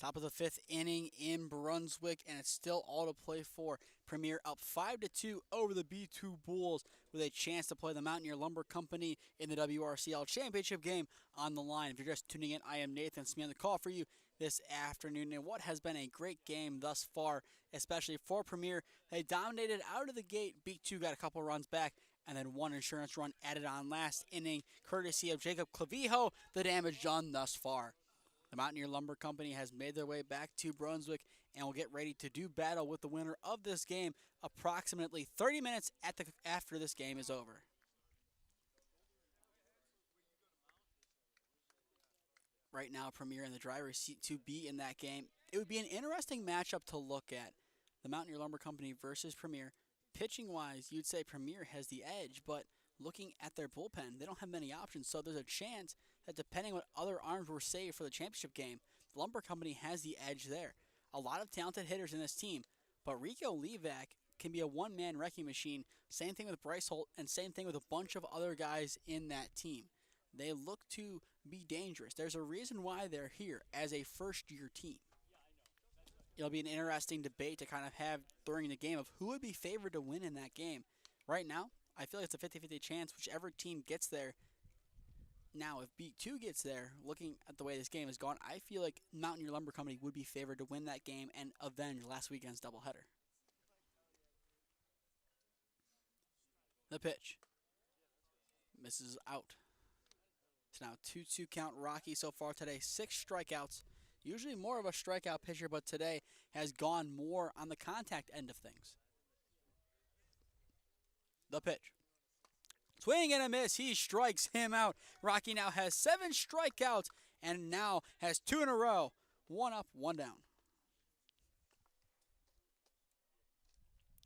Top of the 5th inning in Brunswick, and it's still all to play for. Premier up 5-2 over the B2 Bulls with a chance to play the Mountaineer Lumber Company in the WRCL Championship game on the line. If you're just tuning in, I am Nathan Smee on the call for you this afternoon in what has been a great game thus far, especially for Premier. They dominated out of the gate. B2 got a couple runs back, and then one insurance run added on last inning, courtesy of Jacob Clavijo, the damage done thus far. The Mountaineer Lumber Company has made their way back to Brunswick and will get ready to do battle with the winner of this game approximately 30 minutes after this game is over. Right now, Premier in the driver's seat to be in that game. It would be an interesting matchup to look at. The Mountaineer Lumber Company versus Premier. Pitching-wise, you'd say Premier has the edge, but looking at their bullpen, they don't have many options, so there's a chance that depending on what other arms were saved for the championship game, the Lumber Company has the edge there. A lot of talented hitters in this team, but Rico Levac can be a one-man wrecking machine. Same thing with Bryce Holt, and same thing with a bunch of other guys in that team. They look to be dangerous. There's a reason why they're here as a first-year team. It'll be an interesting debate to kind of have during the game of who would be favored to win in that game. Right now, I feel like it's a 50-50 chance whichever team gets there. Now, if B2 gets there, looking at the way this game has gone, I feel like Mountaineer Lumber Company would be favored to win that game and avenge last weekend's doubleheader. The pitch. Misses out. It's now 2-2 count Rocky so far today. 6 strikeouts. Usually more of a strikeout pitcher, but today has gone more on the contact end of things. The pitch. Swing and a miss. He strikes him out. Rocky now has 7 strikeouts and now has 2 in a row. 1 up, 1 down.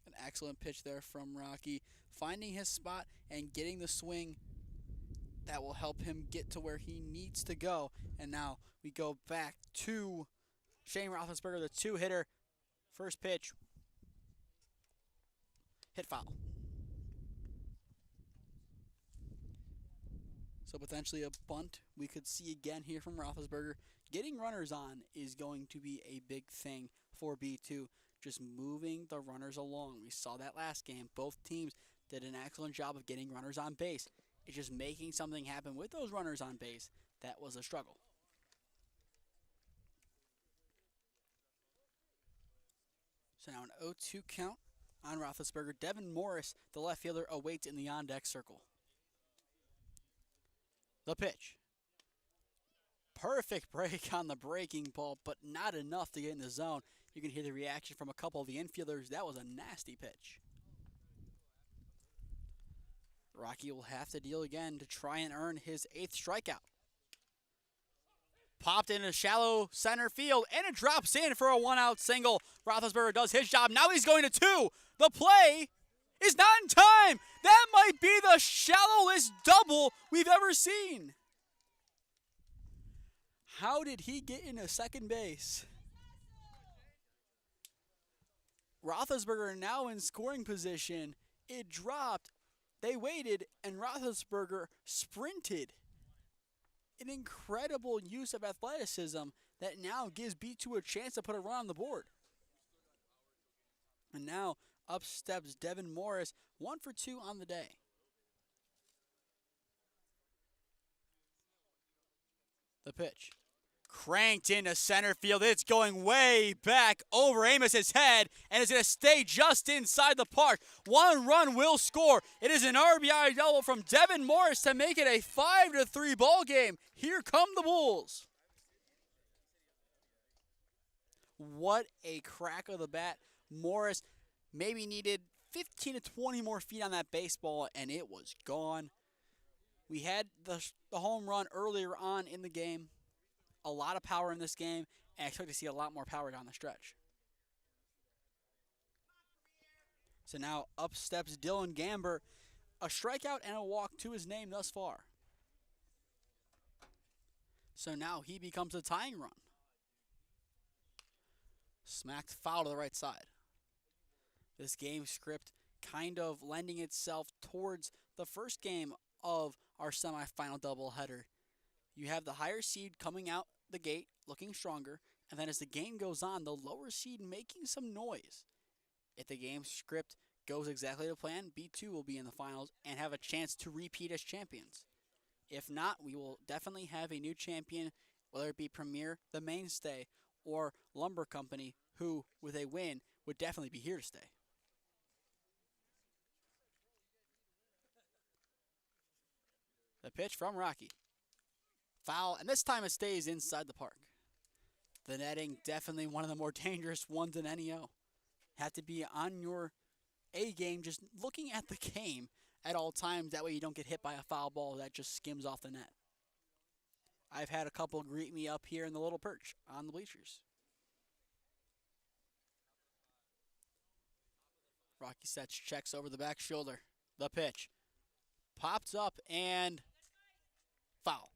And excellent pitch there from Rocky, finding his spot and getting the swing that will help him get to where he needs to go. And now we go back to Shane Rothlisberger, the two-hitter. First pitch, hit foul. So potentially a bunt we could see again here from Rothlisberger. Getting runners on is going to be a big thing for B2. Just moving the runners along. We saw that last game. Both teams did an excellent job of getting runners on base. It's just making something happen with those runners on base that was a struggle. So now an 0-2 count on Rothlisberger. Devin Morris, the left fielder, awaits in the on-deck circle. The pitch. Perfect break on the breaking ball, but not enough to get in the zone. You can hear the reaction from a couple of the infielders. That was a nasty pitch. Rocky will have to deal again to try and earn his 8th strikeout. Popped in a shallow center field, and it drops in for a one-out single. Rothlisberger does his job. Now he's going to 2. The play is not in time. That might be the shallowest double we've ever seen. How did he get into second base? Rothlisberger now in scoring position. It dropped. They waited, and Rothlisberger sprinted. An incredible use of athleticism that now gives B2 a chance to put a run on the board. And now up steps Devin Morris, 1 for 2 on the day. The pitch. Cranked into center field. It's going way back over Amos's head, and it's going to stay just inside the park. 1 run will score. It is an RBI double from Devin Morris to make it a 5-3 ball game. Here come the Bulls. What a crack of the bat. Morris maybe needed 15 to 20 more feet on that baseball, and it was gone. We had the home run earlier on in the game. A lot of power in this game, and I expect to see a lot more power down the stretch. So now up steps Dylan Gamber. A strikeout and a walk to his name thus far. So now he becomes a tying run. Smacked foul to the right side. This game script kind of lending itself towards the first game of our semifinal doubleheader. You have the higher seed coming out the gate looking stronger, and then as the game goes on, the lower seed making some noise. If the game script goes exactly to plan, B2 will be in the finals and have a chance to repeat as champions. If not, we will definitely have a new champion, whether it be Premier, the mainstay, or Lumber Company, who, with a win, would definitely be here to stay. The pitch from Rocky. Foul, and this time it stays inside the park. The netting, definitely one of the more dangerous ones in NEO. Have to be on your A game, just looking at the game at all times. That way you don't get hit by a foul ball that just skims off the net. I've had a couple greet me up here in the little perch on the bleachers. Rocky sets, checks over the back shoulder. The pitch. Pops up and foul.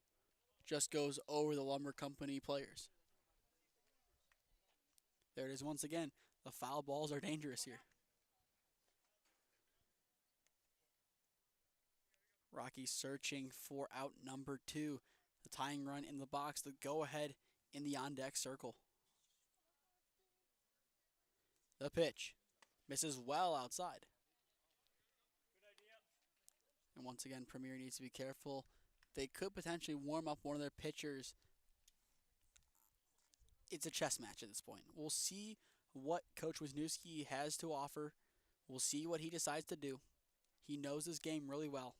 Just goes over the Lumber Company players. There it is once again. The foul balls are dangerous here. Rocky searching for out number 2. The tying run in the box. The go-ahead in the on-deck circle. The pitch. Misses well outside. And once again, Premier needs to be careful. They could potentially warm up one of their pitchers. It's a chess match at this point. We'll see what Coach Wisniewski has to offer. We'll see what he decides to do. He knows this game really well.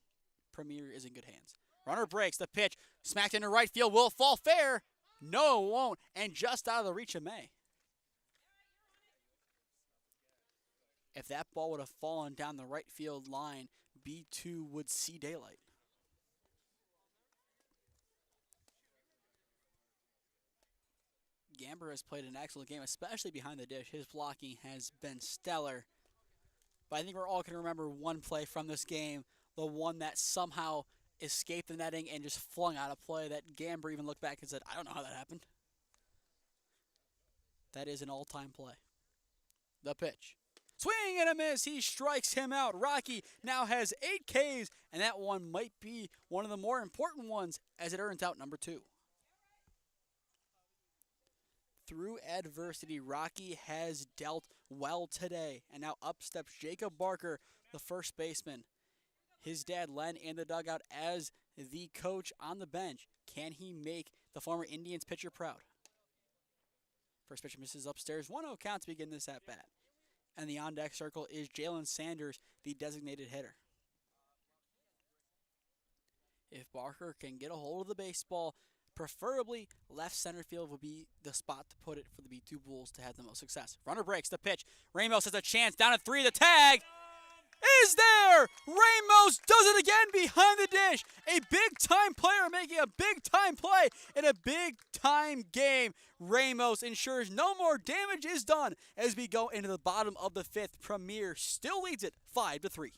Premier is in good hands. Runner breaks. The pitch. Smacked into right field. Will it fall fair? No, it won't. And just out of the reach of May. If that ball would have fallen down the right field line, B2 would see daylight. Gamber has played an excellent game, especially behind the dish. His blocking has been stellar. but I think we're all going to remember one play from this game, the one that somehow escaped the netting and just flung out a play that Gamber even looked back and said, I don't know how that happened. That is an all-time play. The pitch. Swing and a miss. He strikes him out. Rocky now has 8 Ks, and that one might be one of the more important ones as it earns out number 2. Through adversity, Rocky has dealt well today, and now up steps Jacob Barker, the first baseman. His dad, Len, in the dugout as the coach on the bench. Can he make the former Indians pitcher proud? First pitch misses upstairs. 1-0 count to begin this at-bat. And the on-deck circle is Jalen Sanders, the designated hitter. If Barker can get a hold of the baseball, preferably left center field would be the spot to put it for the B2 Bulls to have the most success. Runner breaks the pitch. Ramos has a chance. Down at 3. The tag is there. Ramos does it again behind the dish. A big-time player making a big-time play in a big-time game. Ramos ensures no more damage is done as we go into the bottom of the 5th. Premier still leads it 5-3.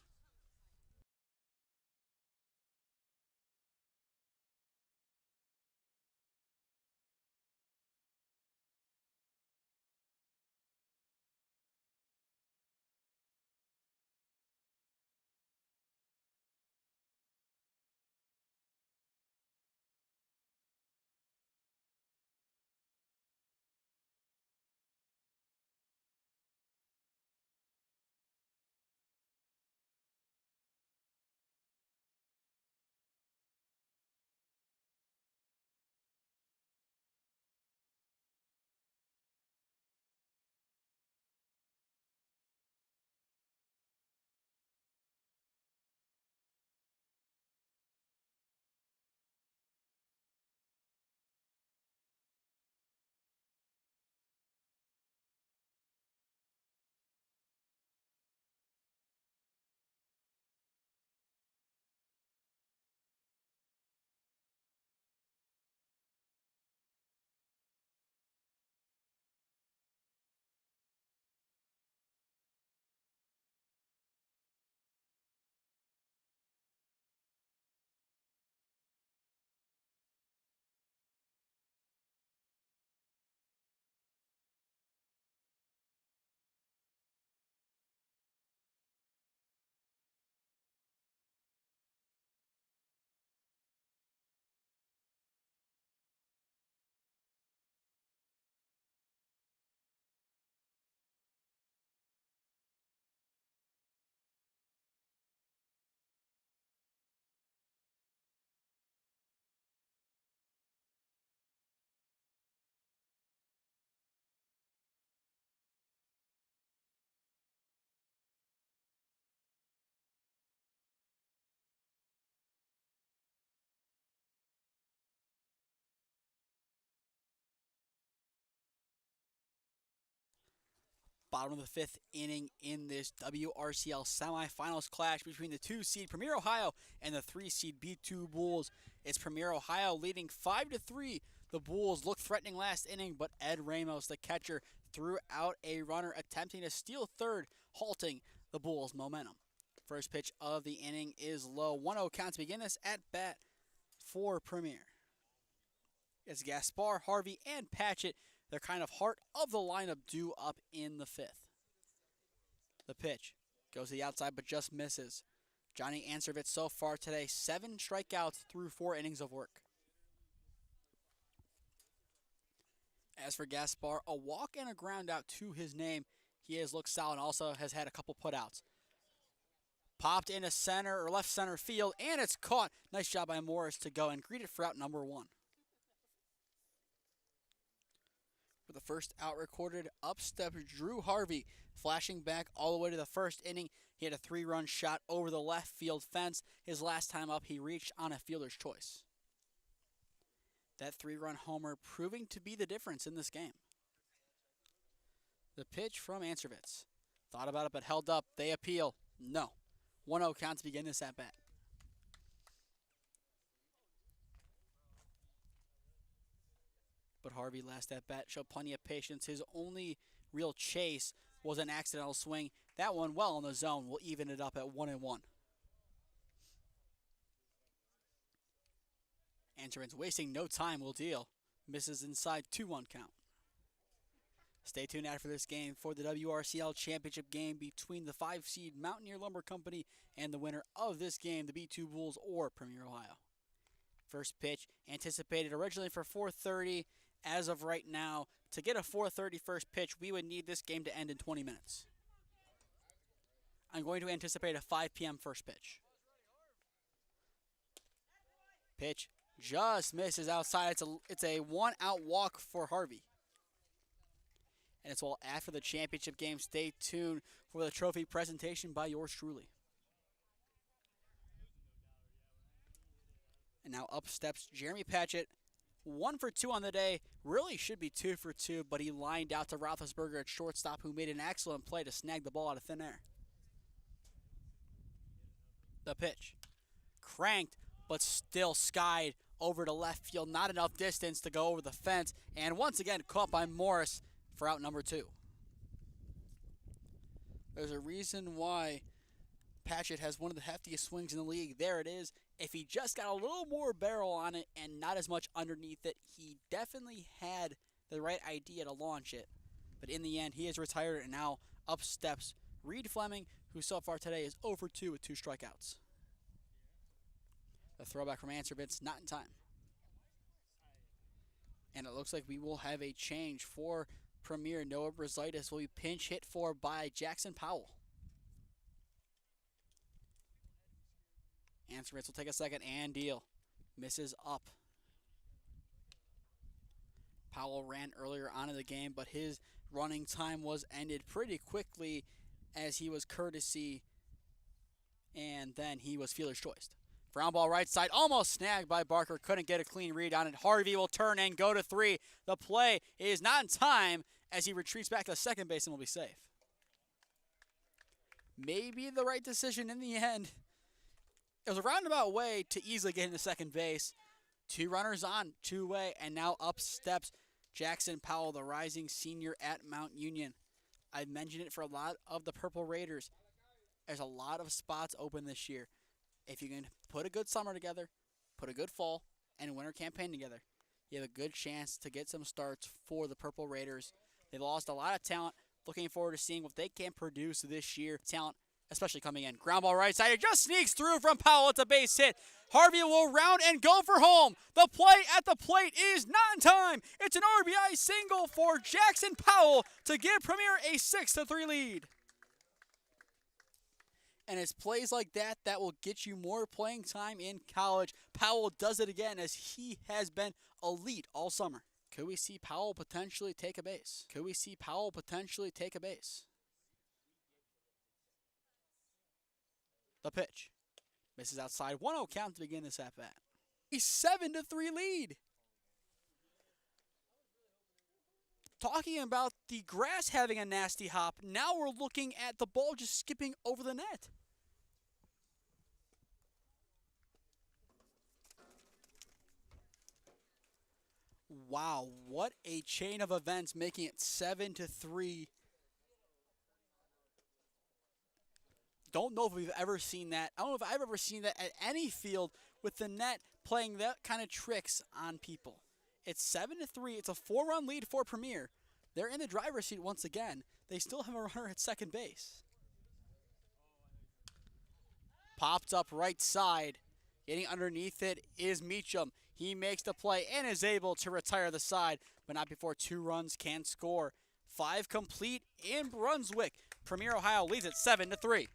Bottom of the 5th inning in this WRCL semifinals clash between the 2-seed Premier Ohio and the 3-seed B2 Bulls. It's Premier Ohio leading 5-3. The Bulls looked threatening last inning, but Ed Ramos, the catcher, threw out a runner attempting to steal third, halting the Bulls' momentum. First pitch of the inning is low. 1-0 count to begin this at bat for Premier. It's Gaspar, Harvey, and Patchett. They're kind of heart of the lineup due up in the 5th. The pitch goes to the outside but just misses. Johnny Answervitz so far today, 7 strikeouts through 4 innings of work. As for Gaspar, a walk and a ground out to his name. He has looked solid and also has had a couple putouts. Popped into center or left center field, and it's caught. Nice job by Morris to go and greet it for out number 1. For the first out recorded, up steps Drew Harvey, flashing back all the way to the first inning. He had a 3-run shot over the left field fence. His last time up, he reached on a fielder's choice. That 3-run homer proving to be the difference in this game. The pitch from Answervitz. Thought about it but held up. They appeal. No. 1-0 count to begin this at-bat. But Harvey last at bat showed plenty of patience. His only real chase was an accidental swing. That one well in the zone will even it up at 1-1. Anterman's wasting no time will deal. Misses inside 2-1 count. Stay tuned after this game for the WRCL Championship game between the 5-seed Mountaineer Lumber Company and the winner of this game, the B2 Bulls or Premier Ohio. First pitch anticipated originally for 4:30. As of right now, to get a 4:30 first pitch, we would need this game to end in 20 minutes. I'm going to anticipate a 5 p.m. first pitch. Pitch just misses outside. It's a one-out walk for Harvey. And it's all after the championship game. Stay tuned for the trophy presentation by yours truly. And now up steps Jeremy Patchett. 1 for 2 on the day. Really should be 2 for 2, but he lined out to Rothlisberger at shortstop, who made an excellent play to snag the ball out of thin air. The pitch. Cranked, but still skied over to left field. Not enough distance to go over the fence. And once again, caught by Morris for out number 2. There's a reason why Patchett has one of the heftiest swings in the league. There it is. If he just got a little more barrel on it and not as much underneath it, he definitely had the right idea to launch it. But in the end, he is retired, and now up steps Reed Fleming, who so far today is 0 for 2 with 2 strikeouts. The throwback from Anservitz, not in time. And it looks like we will have a change for Premier. Noah Brazaitis will be pinch hit for by Jackson Powell. Anservitz will take a second and deal. Misses up. Powell ran earlier on in the game, but his running time was ended pretty quickly as he was courtesy, and then he was fielder's choice. Ground ball right side, almost snagged by Barker. Couldn't get a clean read on it. Harvey will turn and go to 3. The play is not in time as he retreats back to second base and will be safe. Maybe the right decision in the end. It was a roundabout way to easily get into second base. 2 runners on, 2-way, and now up steps Jackson Powell, the rising senior at Mount Union. I've mentioned it for a lot of the Purple Raiders. There's a lot of spots open this year. If you can put a good summer together, put a good fall, and winter campaign together, you have a good chance to get some starts for the Purple Raiders. They lost a lot of talent. Looking forward to seeing what they can produce this year. Talent, especially coming in. Ground ball right side. It just sneaks through from Powell. It's a base hit. Harvey will round and go for home. The play at the plate is not in time. It's an RBI single for Jackson Powell to give Premier a 6-3 lead. And it's plays like that that will get you more playing time in college. Powell does it again as he has been elite all summer. Could we see Powell potentially take a base? Could we see Powell potentially take a base? The pitch. Misses outside. 1-0 count to begin this at-bat. A 7-3 lead. Talking about the grass having a nasty hop, now we're looking at the ball just skipping over the net. Wow, what a chain of events, making it 7-3. Don't know if we've ever seen that. I don't know if I've ever seen that at any field with the net playing that kind of tricks on people. It's 7-3. It's a 4-run lead for Premier. They're in the driver's seat once again. They still have a runner at second base. Popped up right side. Getting underneath it is Meacham. He makes the play and is able to retire the side, but not before 2 runs can score. 5 complete in Brunswick. Premier Ohio leads it 7-3.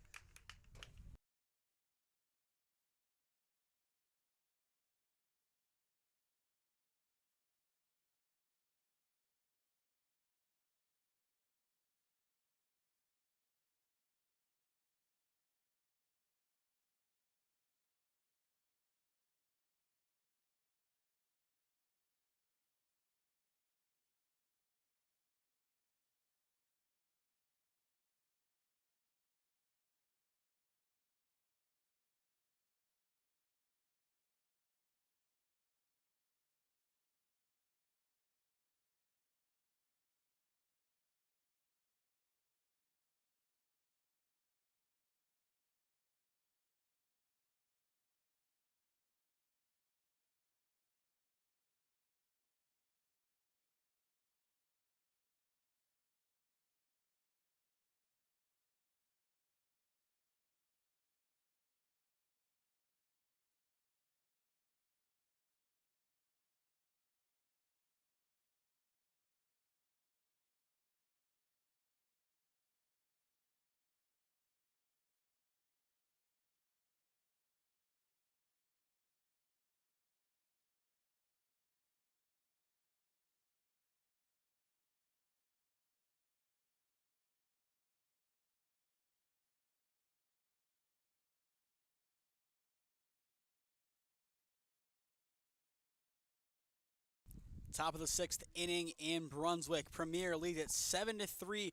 Top of the 6th inning in Brunswick. Premier leads at 7-3.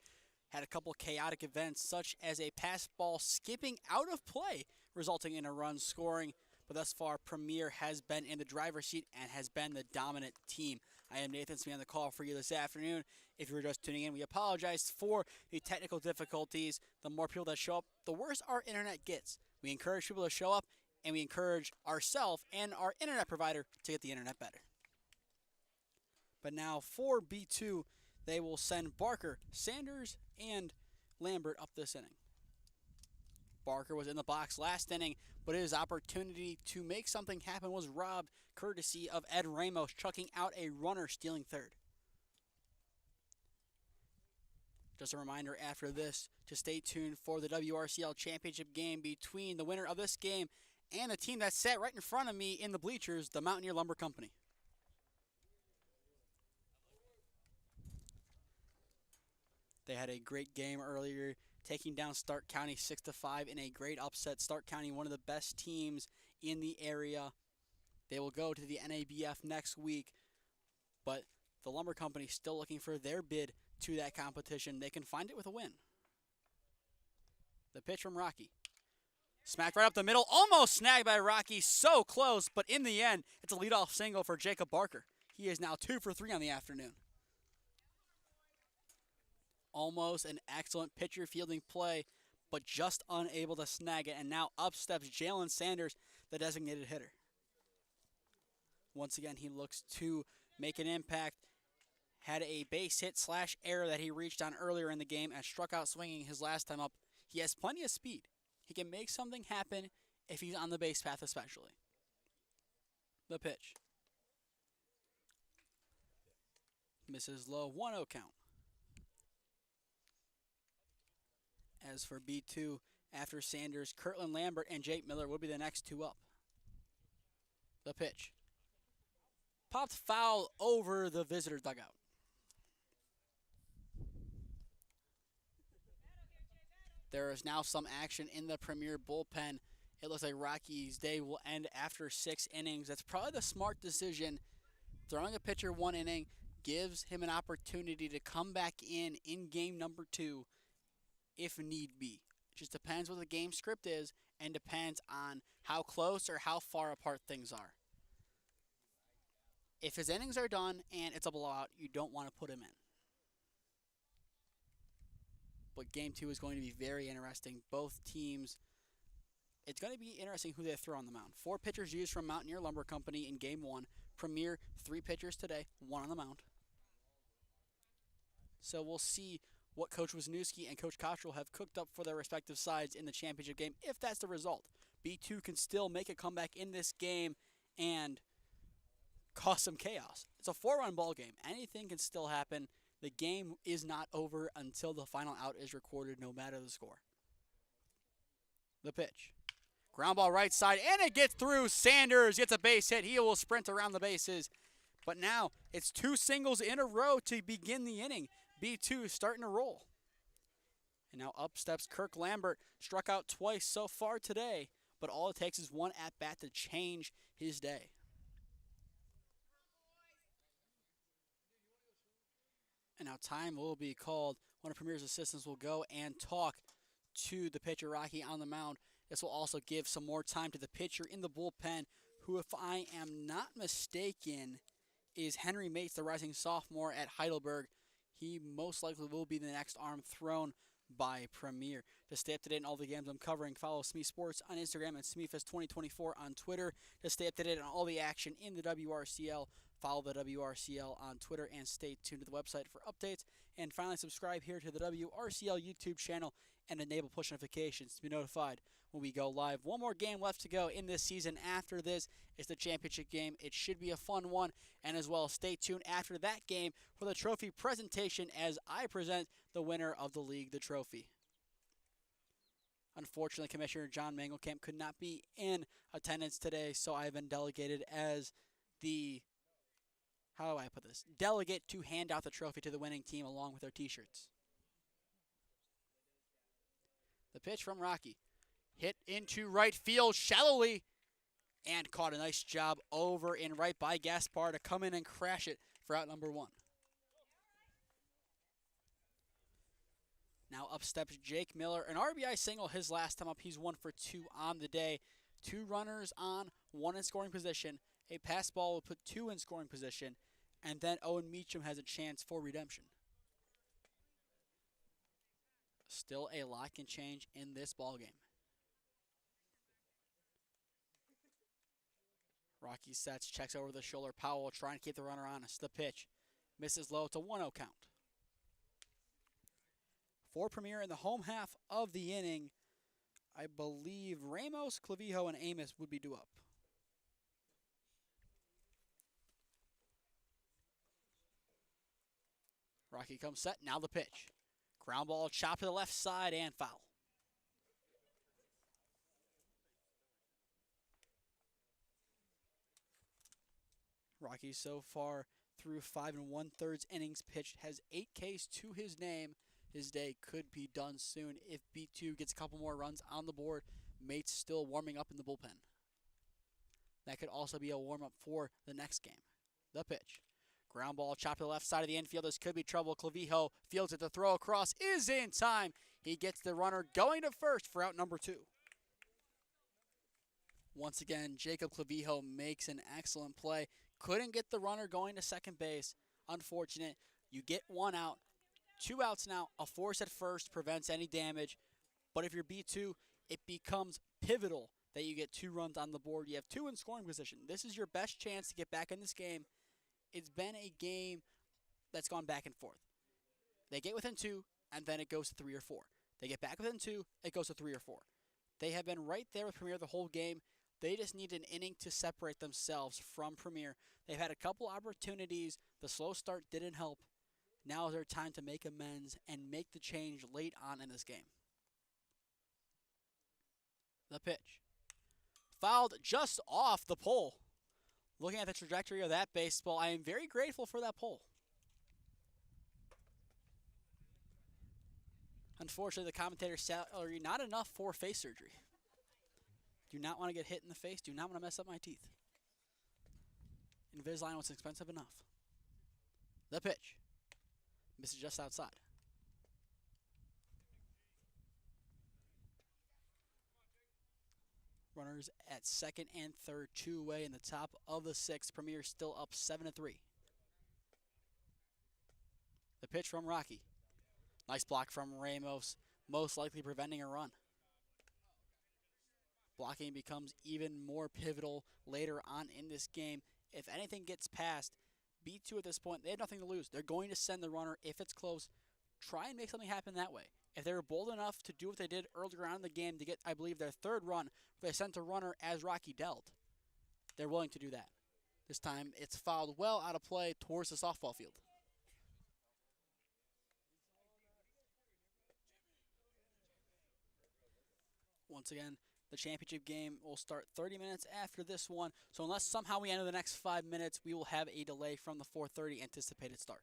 Had a couple chaotic events, such as a pass ball skipping out of play, resulting in a run scoring. But thus far, Premier has been in the driver's seat and has been the dominant team. I am Nathan Smee on the call for you this afternoon. If you were just tuning in, we apologize for the technical difficulties. The more people that show up, the worse our internet gets. We encourage people to show up, and we encourage ourselves and our internet provider to get the internet better. But now for B2, they will send Barker, Sanders, and Lambert up this inning. Barker was in the box last inning, but his opportunity to make something happen was robbed, courtesy of Ed Ramos chucking out a runner, stealing third. Just a reminder after this to stay tuned for the WRCL Championship game between the winner of this game and the team that sat right in front of me in the bleachers, the Mountaineer Lumber Company. They had a great game earlier, taking down Stark County 6-5 in a great upset. Stark County, one of the best teams in the area. They will go to the NABF next week, but the Lumber Company still looking for their bid to that competition. They can find it with a win. The pitch from Rocky. Smacked right up the middle, almost snagged by Rocky, so close, but in the end, it's a leadoff single for Jacob Barker. He is now 2 for 3 on the afternoon. Almost an excellent pitcher fielding play, but just unable to snag it. And now up steps Jalen Sanders, the designated hitter. Once again, he looks to make an impact. Had a base hit / error that he reached on earlier in the game and struck out swinging his last time up. He has plenty of speed. He can make something happen if he's on the base path especially. The pitch. Misses low, 1-0 count. As for B2, after Sanders, Kirtland Lambert and Jake Miller will be the next two up. The pitch. Popped foul over the visitor dugout. There is now some action in the Premier bullpen. It looks like Rocky's day will end after 6 innings. That's probably the smart decision. Throwing a pitcher 1 inning gives him an opportunity to come back in game number 2 if need be. It just depends what the game script is and depends on how close or how far apart things are. If his innings are done and it's a blowout, you don't want to put him in. But game 2 is going to be very interesting. Both teams, it's going to be interesting who they throw on the mound. 4 pitchers used from Mountaineer Lumber Company in game 1. Premier, 3 pitchers today, 1 on the mound. So we'll see what Coach Wisniewski and Coach Cottrell have cooked up for their respective sides in the championship game, if that's the result. B2 can still make a comeback in this game and cause some chaos. It's a 4-run ball game. Anything can still happen. The game is not over until the final out is recorded, no matter the score. The pitch. Ground ball right side, and it gets through. Sanders gets a base hit. He will sprint around the bases. But now it's 2 singles in a row to begin the inning. B2 starting to roll. And now up steps Kirk Lambert. Struck out twice so far today, but all it takes is 1 at-bat to change his day. And now time will be called. One of Premier's assistants will go and talk to the pitcher, Rocky, on the mound. This will also give some more time to the pitcher in the bullpen, who, if I am not mistaken, is Henry Mates, the rising sophomore at Heidelberg. He most likely will be the next arm thrown by Premier. To stay up to date on all the games I'm covering, follow Smee Sports on Instagram and SmeeFest2024 on Twitter. To stay up to date on all the action in the WRCL, follow the WRCL on Twitter and stay tuned to the website for updates. And finally, subscribe here to the WRCL YouTube channel and enable push notifications to be notified when we go live. One more game left to go in this season. After this is the championship game. It should be a fun one. And as well, stay tuned after that game for the trophy presentation as I present the winner of the league, the trophy. Unfortunately, Commissioner John Mangelkamp could not be in attendance today, so I've been delegated as the, how do I put this, delegate to hand out the trophy to the winning team along with their t-shirts. The pitch from Rocky. Hit into right field shallowly and caught a nice job over in right by Gaspar to come in and crash it for out number 1. Now up steps Jake Miller. An RBI single his last time up. He's 1 for 2 on the day. 2 runners on, 1 in scoring position. A pass ball will put 2 in scoring position. And then Owen Meacham has a chance for redemption. Still a lot can change in this ball game. Rocky sets, checks over the shoulder. Powell trying to keep the runner honest. The pitch misses low. It's a 1-0 count. For Premier in the home half of the inning, I believe Ramos, Clavijo, and Amos would be due up. Rocky comes set. Now the pitch. Ground ball chopped to the left side and foul. Rocky so far through 5 1/3 innings pitched has 8 Ks to his name. His day could be done soon if B2 gets a couple more runs on the board. Mate's still warming up in the bullpen. That could also be a warm-up for the next game. The pitch. Ground ball chopped to the left side of the infield. This could be trouble. Clavijo fields it. The throw across is in time. He gets the runner going to first for out number 2. Once again, Jacob Clavijo makes an excellent play. Couldn't get the runner going to second base. Unfortunate. You get 1 out. 2 outs now. A force at first prevents any damage. But if you're B2, it becomes pivotal that you get 2 runs on the board. You have 2 in scoring position. This is your best chance to get back in this game. It's been a game that's gone back and forth. They get within 2, and then it goes to 3 or 4. They get back within 2, it goes to 3 or 4. They have been right there with Premier the whole game. They just need an inning to separate themselves from Premier. They've had a couple opportunities. The slow start didn't help. Now is their time to make amends and make the change late on in this game. The pitch. Fouled just off the pole. Looking at the trajectory of that baseball, I am very grateful for that pole. Unfortunately, the commentator's salary not enough for face surgery. Do not want to get hit in the face. Do not want to mess up my teeth. Invisalign was expensive enough. The pitch. Misses just outside. Runners at second and third, 2 away in the top of the 6th. Premier still up 7-3. The pitch from Rocky. Nice block from Ramos, most likely preventing a run. Blocking becomes even more pivotal later on in this game. If anything gets past B2 at this point, they have nothing to lose. They're going to send the runner if it's close. Try and make something happen that way. If they were bold enough to do what they did earlier on in the game to get, I believe, their 3rd run, where they sent a runner as Rocky dealt, they're willing to do that. This time, it's fouled well out of play towards the softball field. Once again, the championship game will start 30 minutes after this one. So unless somehow we enter the next 5 minutes, we will have a delay from the 4:30 anticipated start.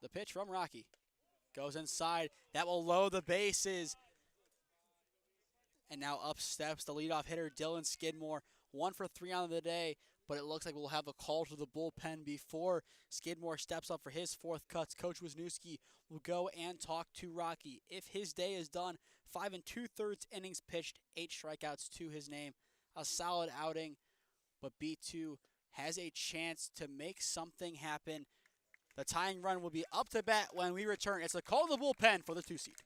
The pitch from Rocky. Goes inside. That will load the bases. And now up steps the leadoff hitter, Dylan Skidmore. 1 for 3 on the day, but it looks like we'll have a call to the bullpen before Skidmore steps up for his 4th cuts. Coach Wisniewski will go and talk to Rocky. If his day is done, 5 2/3 innings pitched, 8 strikeouts to his name. A solid outing, but B2 has a chance to make something happen. The tying run will be up to bat when we return. It's a call to the bullpen for the 2 seed.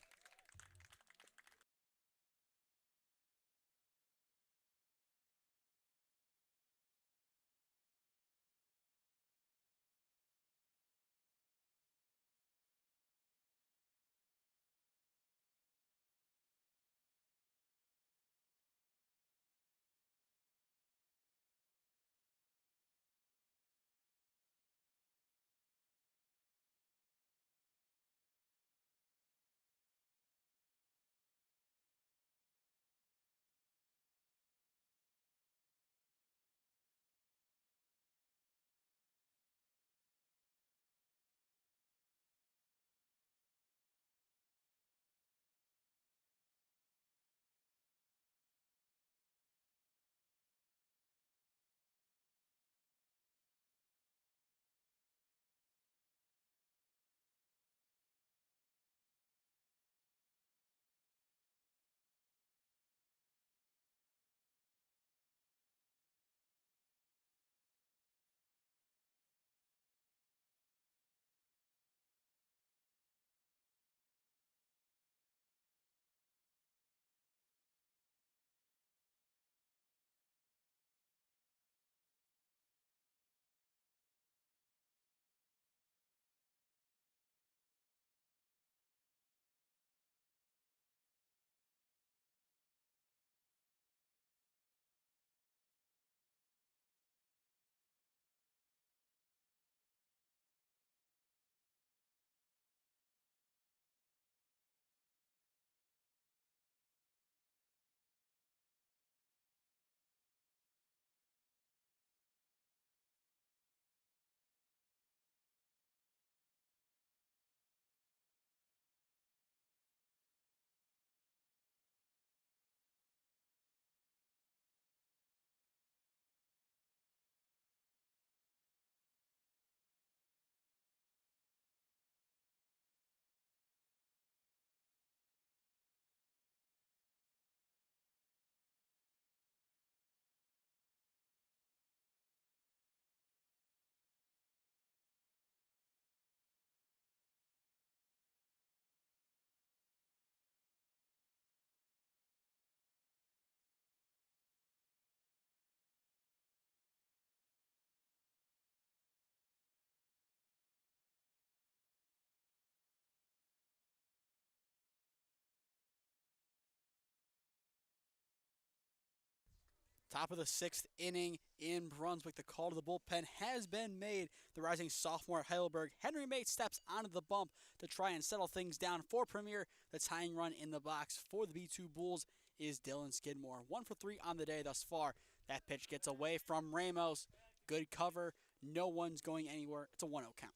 Top of the 6th inning in Brunswick. The call to the bullpen has been made. The rising sophomore at Heidelberg, Henry Mate, steps onto the bump to try and settle things down for Premier. The tying run in the box for the B2 Bulls is Dylan Skidmore. 1 for 3 on the day thus far. That pitch gets away from Ramos. Good cover. No one's going anywhere. It's a 1-0 count.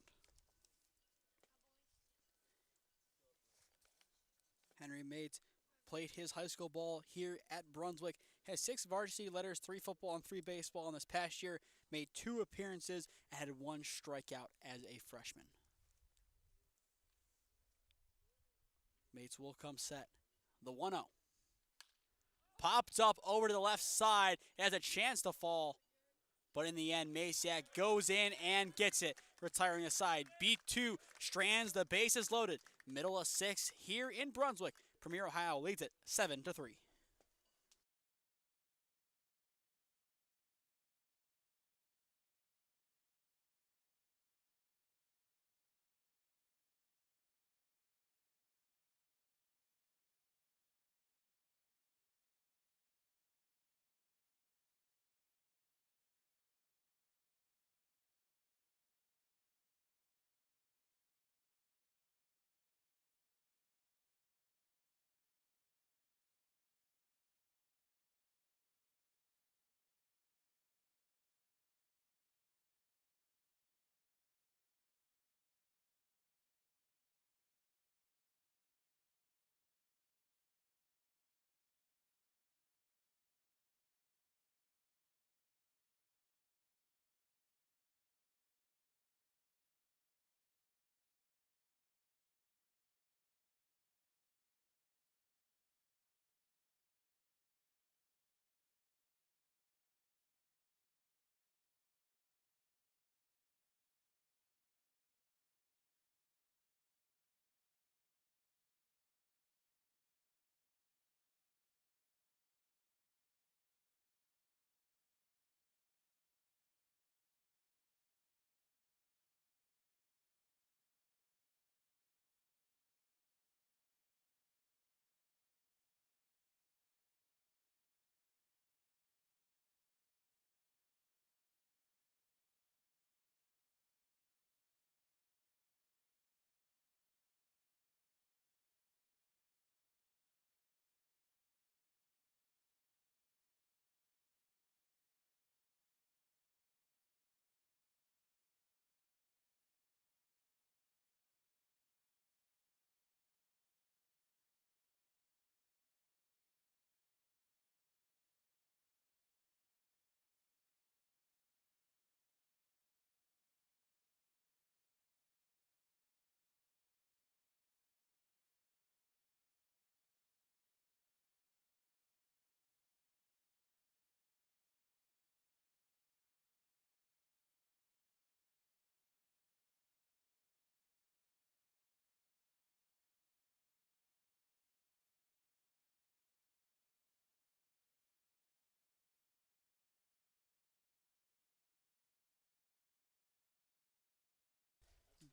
Henry Mate played his high school ball here at Brunswick. Has 6 varsity letters, 3 football and 3 baseball in this past year. Made 2 appearances and had 1 strikeout as a freshman. Mates will come set. The 1-0. Popped up over to the left side. It has a chance to fall. But in the end, Masiak goes in and gets it. Retiring aside. Beat 2 strands the bases loaded. Middle of 6 here in Brunswick. Premier Ohio leads it 7-3.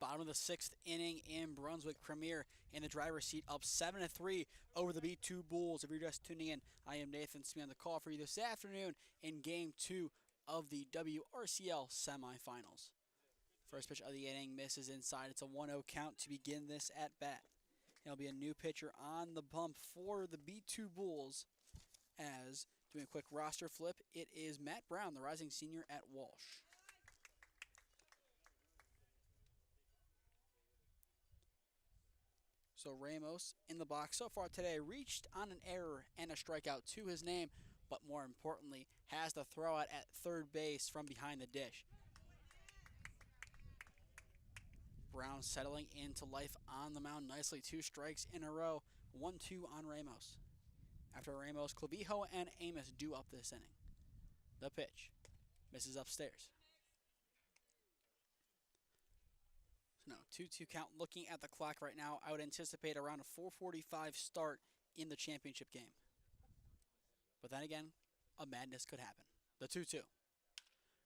Bottom of the 6th inning in Brunswick. Premier in the driver's seat, up 7-3 over the B2 Bulls. If you're just tuning in, I am Nathan Smee on the call for you this afternoon in Game 2 of the WRCL semifinals. First pitch of the inning misses inside. It's a 1-0 count to begin this at bat. It'll be a new pitcher on the bump for the B2 Bulls. As doing a quick roster flip, it is Matt Brown, the rising senior at Walsh. So Ramos in the box so far today, reached on an error and a strikeout to his name, but more importantly, has the throw out at third base from behind the dish. Brown settling into life on the mound nicely. 2 strikes in a row, 1-2 on Ramos. After Ramos, Clavijo and Amos do up this inning. The pitch misses upstairs. No, 2-2 count. Looking at the clock right now, I would anticipate around a 4:45 start in the championship game. But then again, a madness could happen. The 2-2.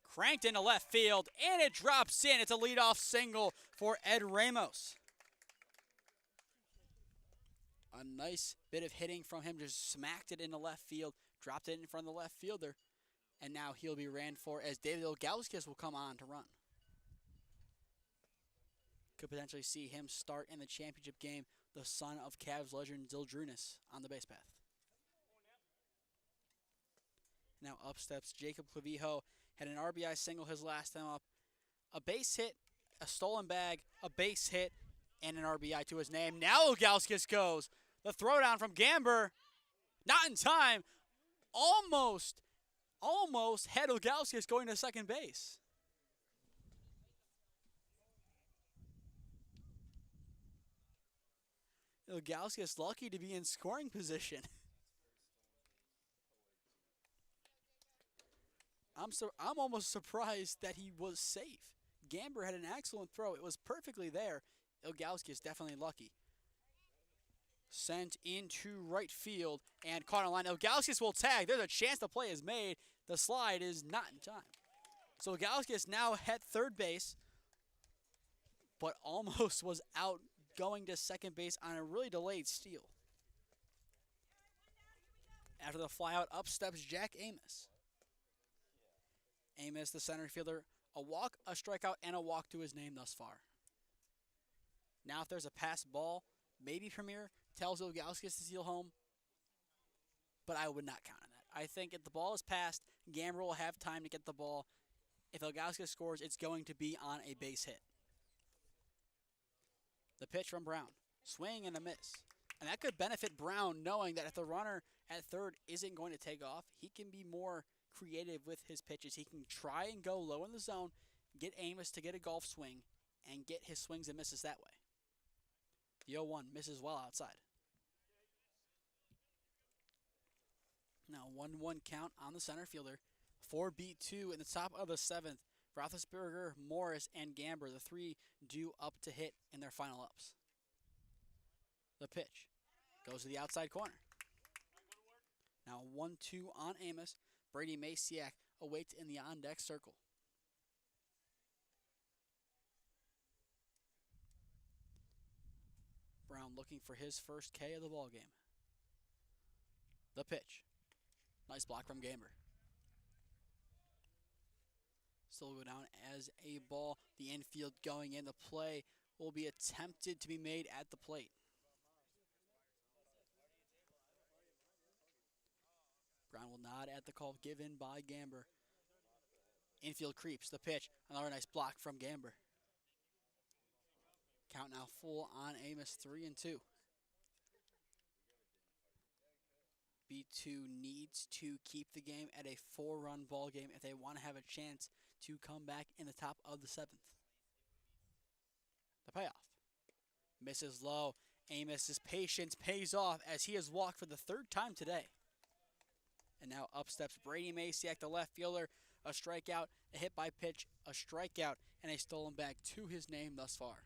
Cranked into left field, and it drops in. It's a leadoff single for Ed Ramos. A nice bit of hitting from him. Just smacked it into left field, dropped it in front of the left fielder. And now he'll be ran for as David Ilgauskas will come on to run. Could potentially see him start in the championship game, the son of Cavs legend Zildrunas on the base path. Now up steps Jacob Clavijo. Had an RBI single his last time up. A base hit, a stolen bag, a base hit, and an RBI to his name. Now Ilgauskas goes. The throwdown from Gamber. Not in time. Almost had Ilgauskas going to second base. Ilgauskas lucky to be in scoring position. I'm almost surprised that he was safe. Gamber had an excellent throw. It was perfectly there. Ilgauskas definitely lucky. Sent into right field and caught on line. Ilgauskas will tag. There's a chance the play is made. The slide is not in time. So Ilgauskas now at third base, but almost was out going to second base on a really delayed steal. After the flyout, up steps Jack Amos. Amos, the center fielder, a walk, a strikeout, and a walk to his name thus far. Now if there's a pass ball, maybe Premier tells Ilgauskas to steal home, but I would not count on that. I think if the ball is passed, Gamber will have time to get the ball. If Ilgauskas scores, it's going to be on a base hit. The pitch from Brown. Swing and a miss. And that could benefit Brown knowing that if the runner at third isn't going to take off, he can be more creative with his pitches. He can try and go low in the zone, get Amos to get a golf swing, and get his swings and misses that way. The 0-1 misses well outside. Now 1-1 count on the center fielder. 4-2 in the top of the seventh. Rothlisberger, Morris, and Gamber, the three due up to hit in their final ups. The pitch goes to the outside corner. Now 1-2 on Amos. Brady Maciak awaits in the on-deck circle. Brown looking for his first K of the ball game. The pitch. Nice block from Gamber. Still go down as a ball. The infield going in. The play will be attempted to be made at the plate. Brown will nod at the call given by Gamber. Infield creeps. The pitch. Another nice block from Gamber. Count now full on Amos, 3-2. B2 needs to keep the game at a 4-run ball game if they want to have a chance to come back in the top of the seventh. The payoff. Misses low. Amos's patience pays off as he has walked for the third time today. And now up steps Brady Maciak, the left fielder. A strikeout, a hit by pitch, a strikeout, and a stolen bag to his name thus far.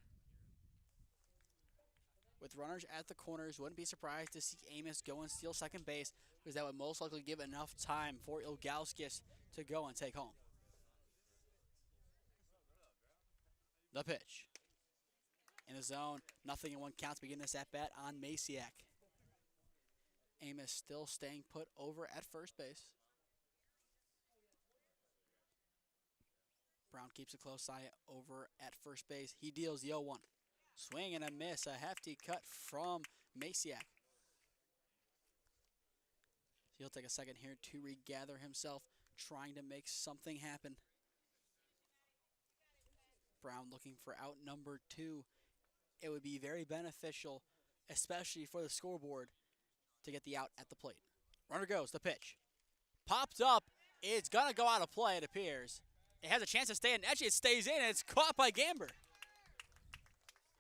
With runners at the corners, wouldn't be surprised to see Amos go and steal second base because that would most likely give enough time for Ilgauskas to go and take home. The pitch. In the zone, 0-1 count to begin this at-bat on Maciak. Amos still staying put over at first base. Brown keeps a close eye over at first base. He deals the 0-1. Swing and a miss, a hefty cut from Maciak. He'll take a second here to regather himself, trying to make something happen. Brown looking for out number 2. It would be very beneficial, especially for the scoreboard, to get the out at the plate. Runner goes, the pitch. Popped up, it's gonna go out of play, it appears. It has a chance to stay in, actually it stays in, and it's caught by Gamber.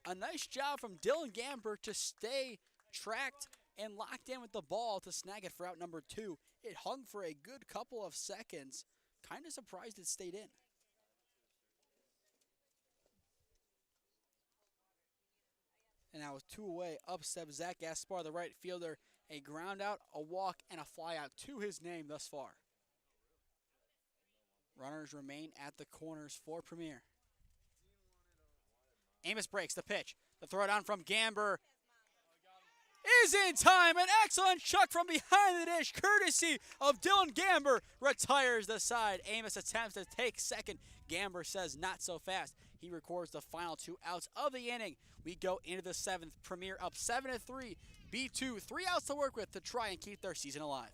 A nice job from Dylan Gamber to stay tracked and locked in with the ball to snag it for out number 2. It hung for a good couple of seconds. Kind of surprised it stayed in. And now with 2 away, up steps Zach Gaspar, the right fielder. A ground out, a walk, and a fly out to his name thus far. Runners remain at the corners for Premier. Amos breaks the pitch. The throw down from Gamber. is in time. An excellent chuck from behind the dish, courtesy of Dylan Gamber, retires the side. Amos attempts to take second. Gamber says not so fast. He records the final 2 outs of the inning. We go into the 7th. Premier up 7-3. B2, 3 outs to work with to try and keep their season alive.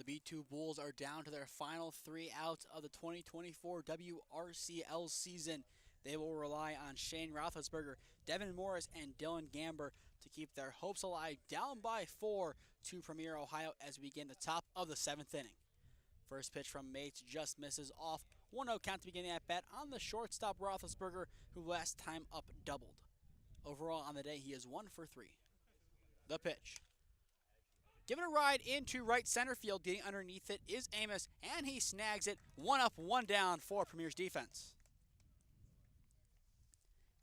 The B2 Bulls are down to their final 3 outs of the 2024 WRCL season. They will rely on Shane Rothlisberger, Devin Morris, and Dylan Gamber to keep their hopes alive, down by 4 to Premier, Ohio as we begin the top of the 7th inning. First pitch from Mates just misses off. 1-0 count to begin the at-bat on the shortstop Rothlisberger, who last time up doubled. Overall on the day, he is 1 for 3. The pitch. Giving a ride into right center field, getting underneath it is Amos, and he snags it. 1 up, 1 down for Premier's defense.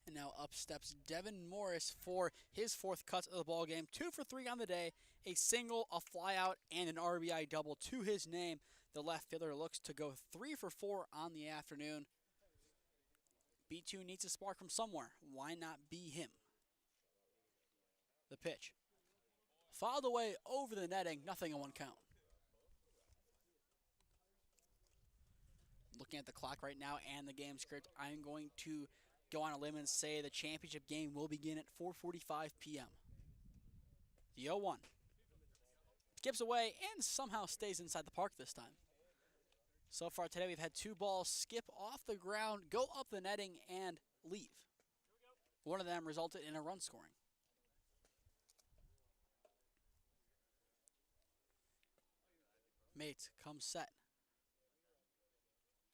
And now up steps Devin Morris for his 4th cut of the ball game. 2 for 3 on the day, a single, a flyout, and an RBI double to his name. The left fielder looks to go 3 for 4 on the afternoon. B2 needs a spark from somewhere. Why not be him? The pitch. Fouled away over the netting, nothing in 1 count. Looking at the clock right now and the game script, I'm going to go on a limb and say the championship game will begin at 4:45 p.m. The 0-1. Skips away and somehow stays inside the park this time. So far today we've had 2 balls skip off the ground, go up the netting, and leave. One of them resulted in a run scoring. Mates comes set.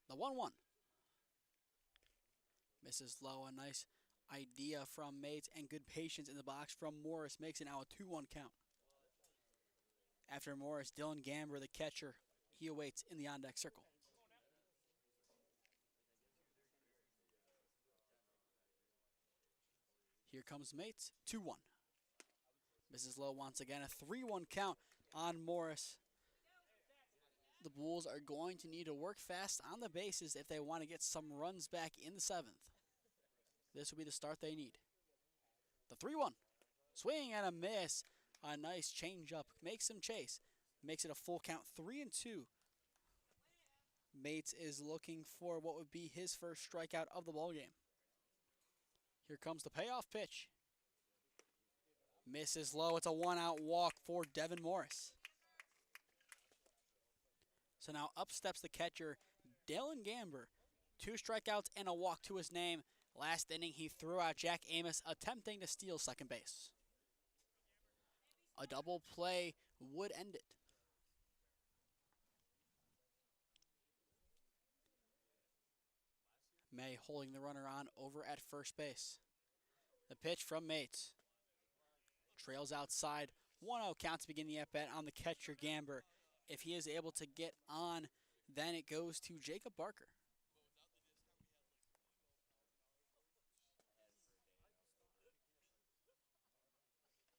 The 1-1. Misses low. A nice idea from Mates and good patience in the box from Morris makes it now a 2-1 count. After Morris, Dylan Gamber, the catcher, he awaits in the on-deck circle. Here comes Mates, 2-1. Misses low once again, a 3-1 count on Morris. The Bulls are going to need to work fast on the bases if they want to get some runs back in the 7th. This will be the start they need. The 3-1. Swing and a miss. A nice changeup. Makes him chase. Makes it a full count, 3-2. Mates is looking for what would be his first strikeout of the ballgame. Here comes the payoff pitch. Misses low. It's a 1-out walk for Devin Morris. So now up steps the catcher, Dylan Gamber. 2 strikeouts and a walk to his name. Last inning, he threw out Jack Amos, attempting to steal second base. A double play would end it. May holding the runner on over at first base. The pitch from Mates. trails outside. 1-0 count to begin the at-bat on the catcher, Gamber. If he is able to get on, then it goes to Jacob Barker.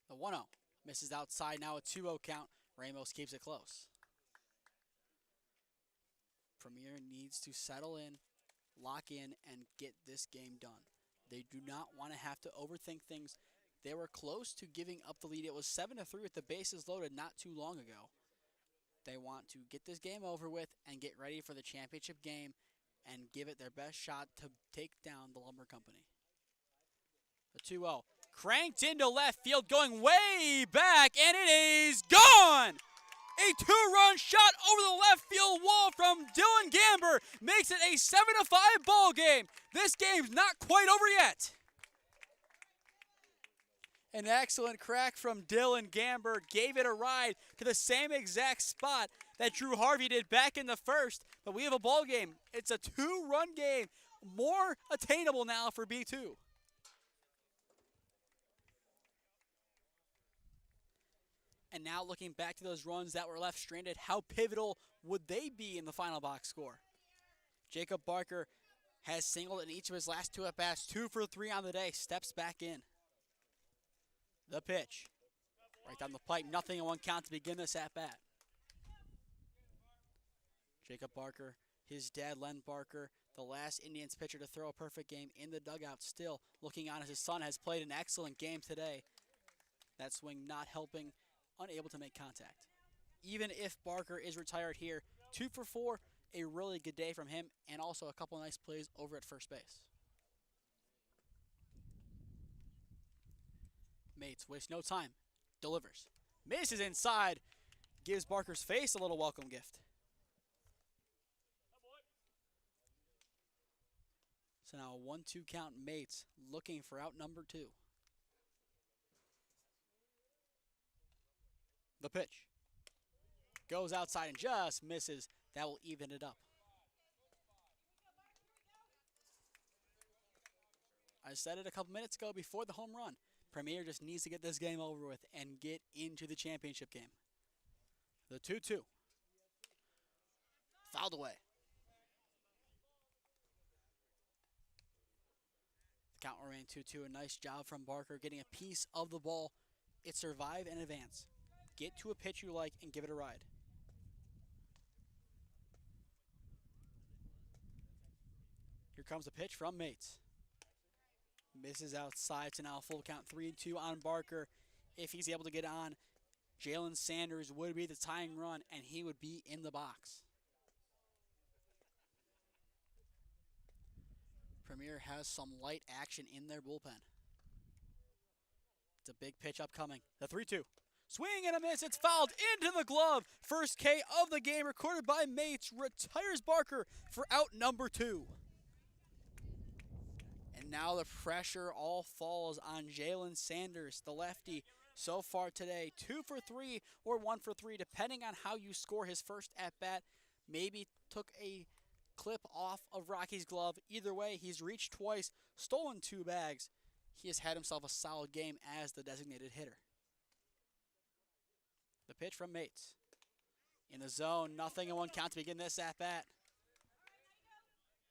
The 1-0 misses outside, now a 2-0 count. Ramos keeps it close. Premier needs to settle in, lock in, and get this game done. They do not want to have to overthink things. They were close to giving up the lead. It was 7-3 with the bases loaded not too long ago. They want to get this game over with and get ready for the championship game and give it their best shot to take down the Lumber Company. The 2-0 cranked into left field, going way back, and it is gone! A 2-run shot over the left field wall from Dylan Gamber makes it a 7-5 ball game. This game's not quite over yet. An excellent crack from Dylan Gamber gave it a ride to the same exact spot that Drew Harvey did back in the first. But we have a ball game. It's a 2-run game, more attainable now for B2. And now looking back to those runs that were left stranded, how pivotal would they be in the final box score? Jacob Barker has singled in each of his last 2 at-bats, 2 for 3 on the day, steps back in. The pitch. Right down the pipe, 0-1 count to begin this at-bat. Jacob Barker, his dad Len Barker, the last Indians pitcher to throw a perfect game in the dugout, still looking on as his son has played an excellent game today. That swing not helping, unable to make contact. Even if Barker is retired here, 2 for 4, a really good day from him, and also a couple nice plays over at first base. Mates wastes no time, delivers. Misses inside, gives Barker's face a little welcome gift. So now a 1-2 count. Mates looking for out number 2. The pitch goes outside and just misses. That will even it up. I said it a couple minutes ago before the home run. Premier just needs to get this game over with and get into the championship game. The 2-2. Fouled away. The count remained 2-2. A nice job from Barker getting a piece of the ball. It survive and advance. Get to a pitch you like and give it a ride. Here comes a pitch from Mates. Misses outside to now full count 3-2 on Barker. If he's able to get on, Jalen Sanders would be the tying run and he would be in the box. Premier has some light action in their bullpen. It's a big pitch upcoming. The 3-2. Swing and a miss. It's fouled into the glove. First K of the game recorded by Mates. Retires Barker for out number 2. And now the pressure all falls on Jalen Sanders, the lefty. So far today, 2 for 3 or 1 for 3, depending on how you score his first at-bat. Maybe took a clip off of Rocky's glove. Either way, he's reached twice, stolen 2 bags. He has had himself a solid game as the designated hitter. The pitch from Mates. In the zone, 0-1 count to begin this at-bat.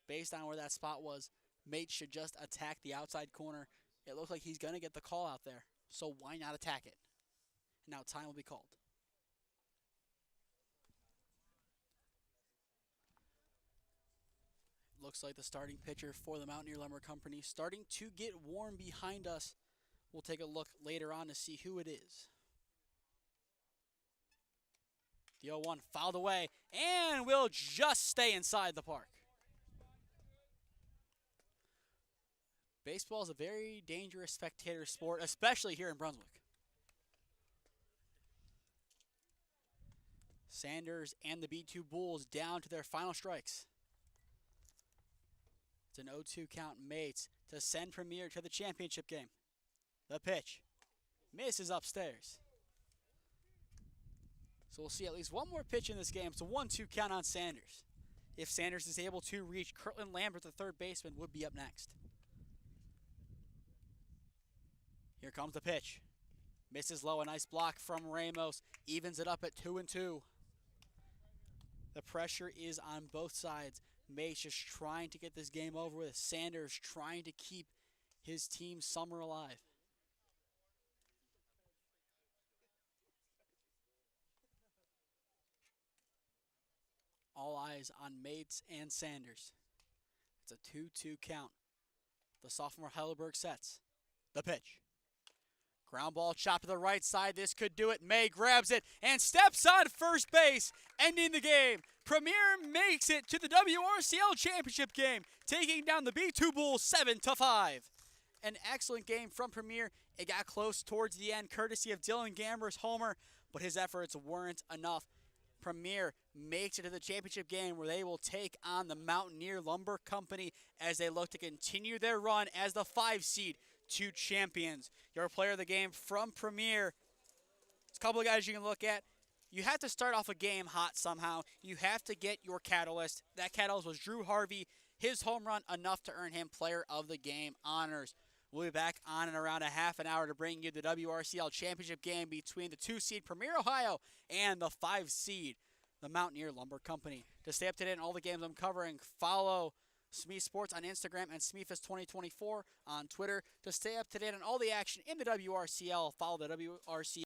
Based on where that spot was, Mates should just attack the outside corner. It looks like he's going to get the call out there, so why not attack it? Now time will be called. Looks like the starting pitcher for the Mountaineer Lumber Company starting to get warm behind us. We'll take a look later on to see who it is. The 0-1 fouled away and will just stay inside the park. Baseball is a very dangerous spectator sport, especially here in Brunswick. Sanders and the B2 Bulls down to their final strikes. It's an 0-2 count. Mates to send Premier to the championship game. The pitch misses upstairs. So we'll see at least one more pitch in this game. It's a 1-2 count on Sanders. If Sanders is able to reach, Kirtland Lambert, the third baseman, would be up next. Here comes the pitch. Misses low, a nice block from Ramos. Evens it up at 2-2. The pressure is on both sides. Mace just trying to get this game over with. Sanders trying to keep his team summer alive. All eyes on Mates and Sanders. It's a 2-2 count. The sophomore Heidelberg sets. The pitch. Ground ball chopped to the right side. This could do it. May grabs it and steps on first base, ending the game. Premier makes it to the WRCL championship game, taking down the B2 Bulls 7-5. An excellent game from Premier. It got close towards the end, courtesy of Dylan Gamber's homer, but his efforts weren't enough. Premier makes it to the championship game where they will take on the Mountaineer Lumber Company as they look to continue their run as the 5 seed to champions. Your player of the game from Premier. There's a couple of guys you can look at. You have to start off a game hot somehow. You have to get your catalyst. That catalyst was Drew Harvey. His home run enough to earn him player of the game honors. We'll be back on in around a half an hour to bring you the WRCL championship game between the 2 seed Premier Ohio and the 5 seed, the Mountaineer Lumber Company. To stay up to date on all the games I'm covering, follow Smee Sports on Instagram and SmeeFest2024 on Twitter. To stay up to date on all the action in the WRCL, follow the WRCL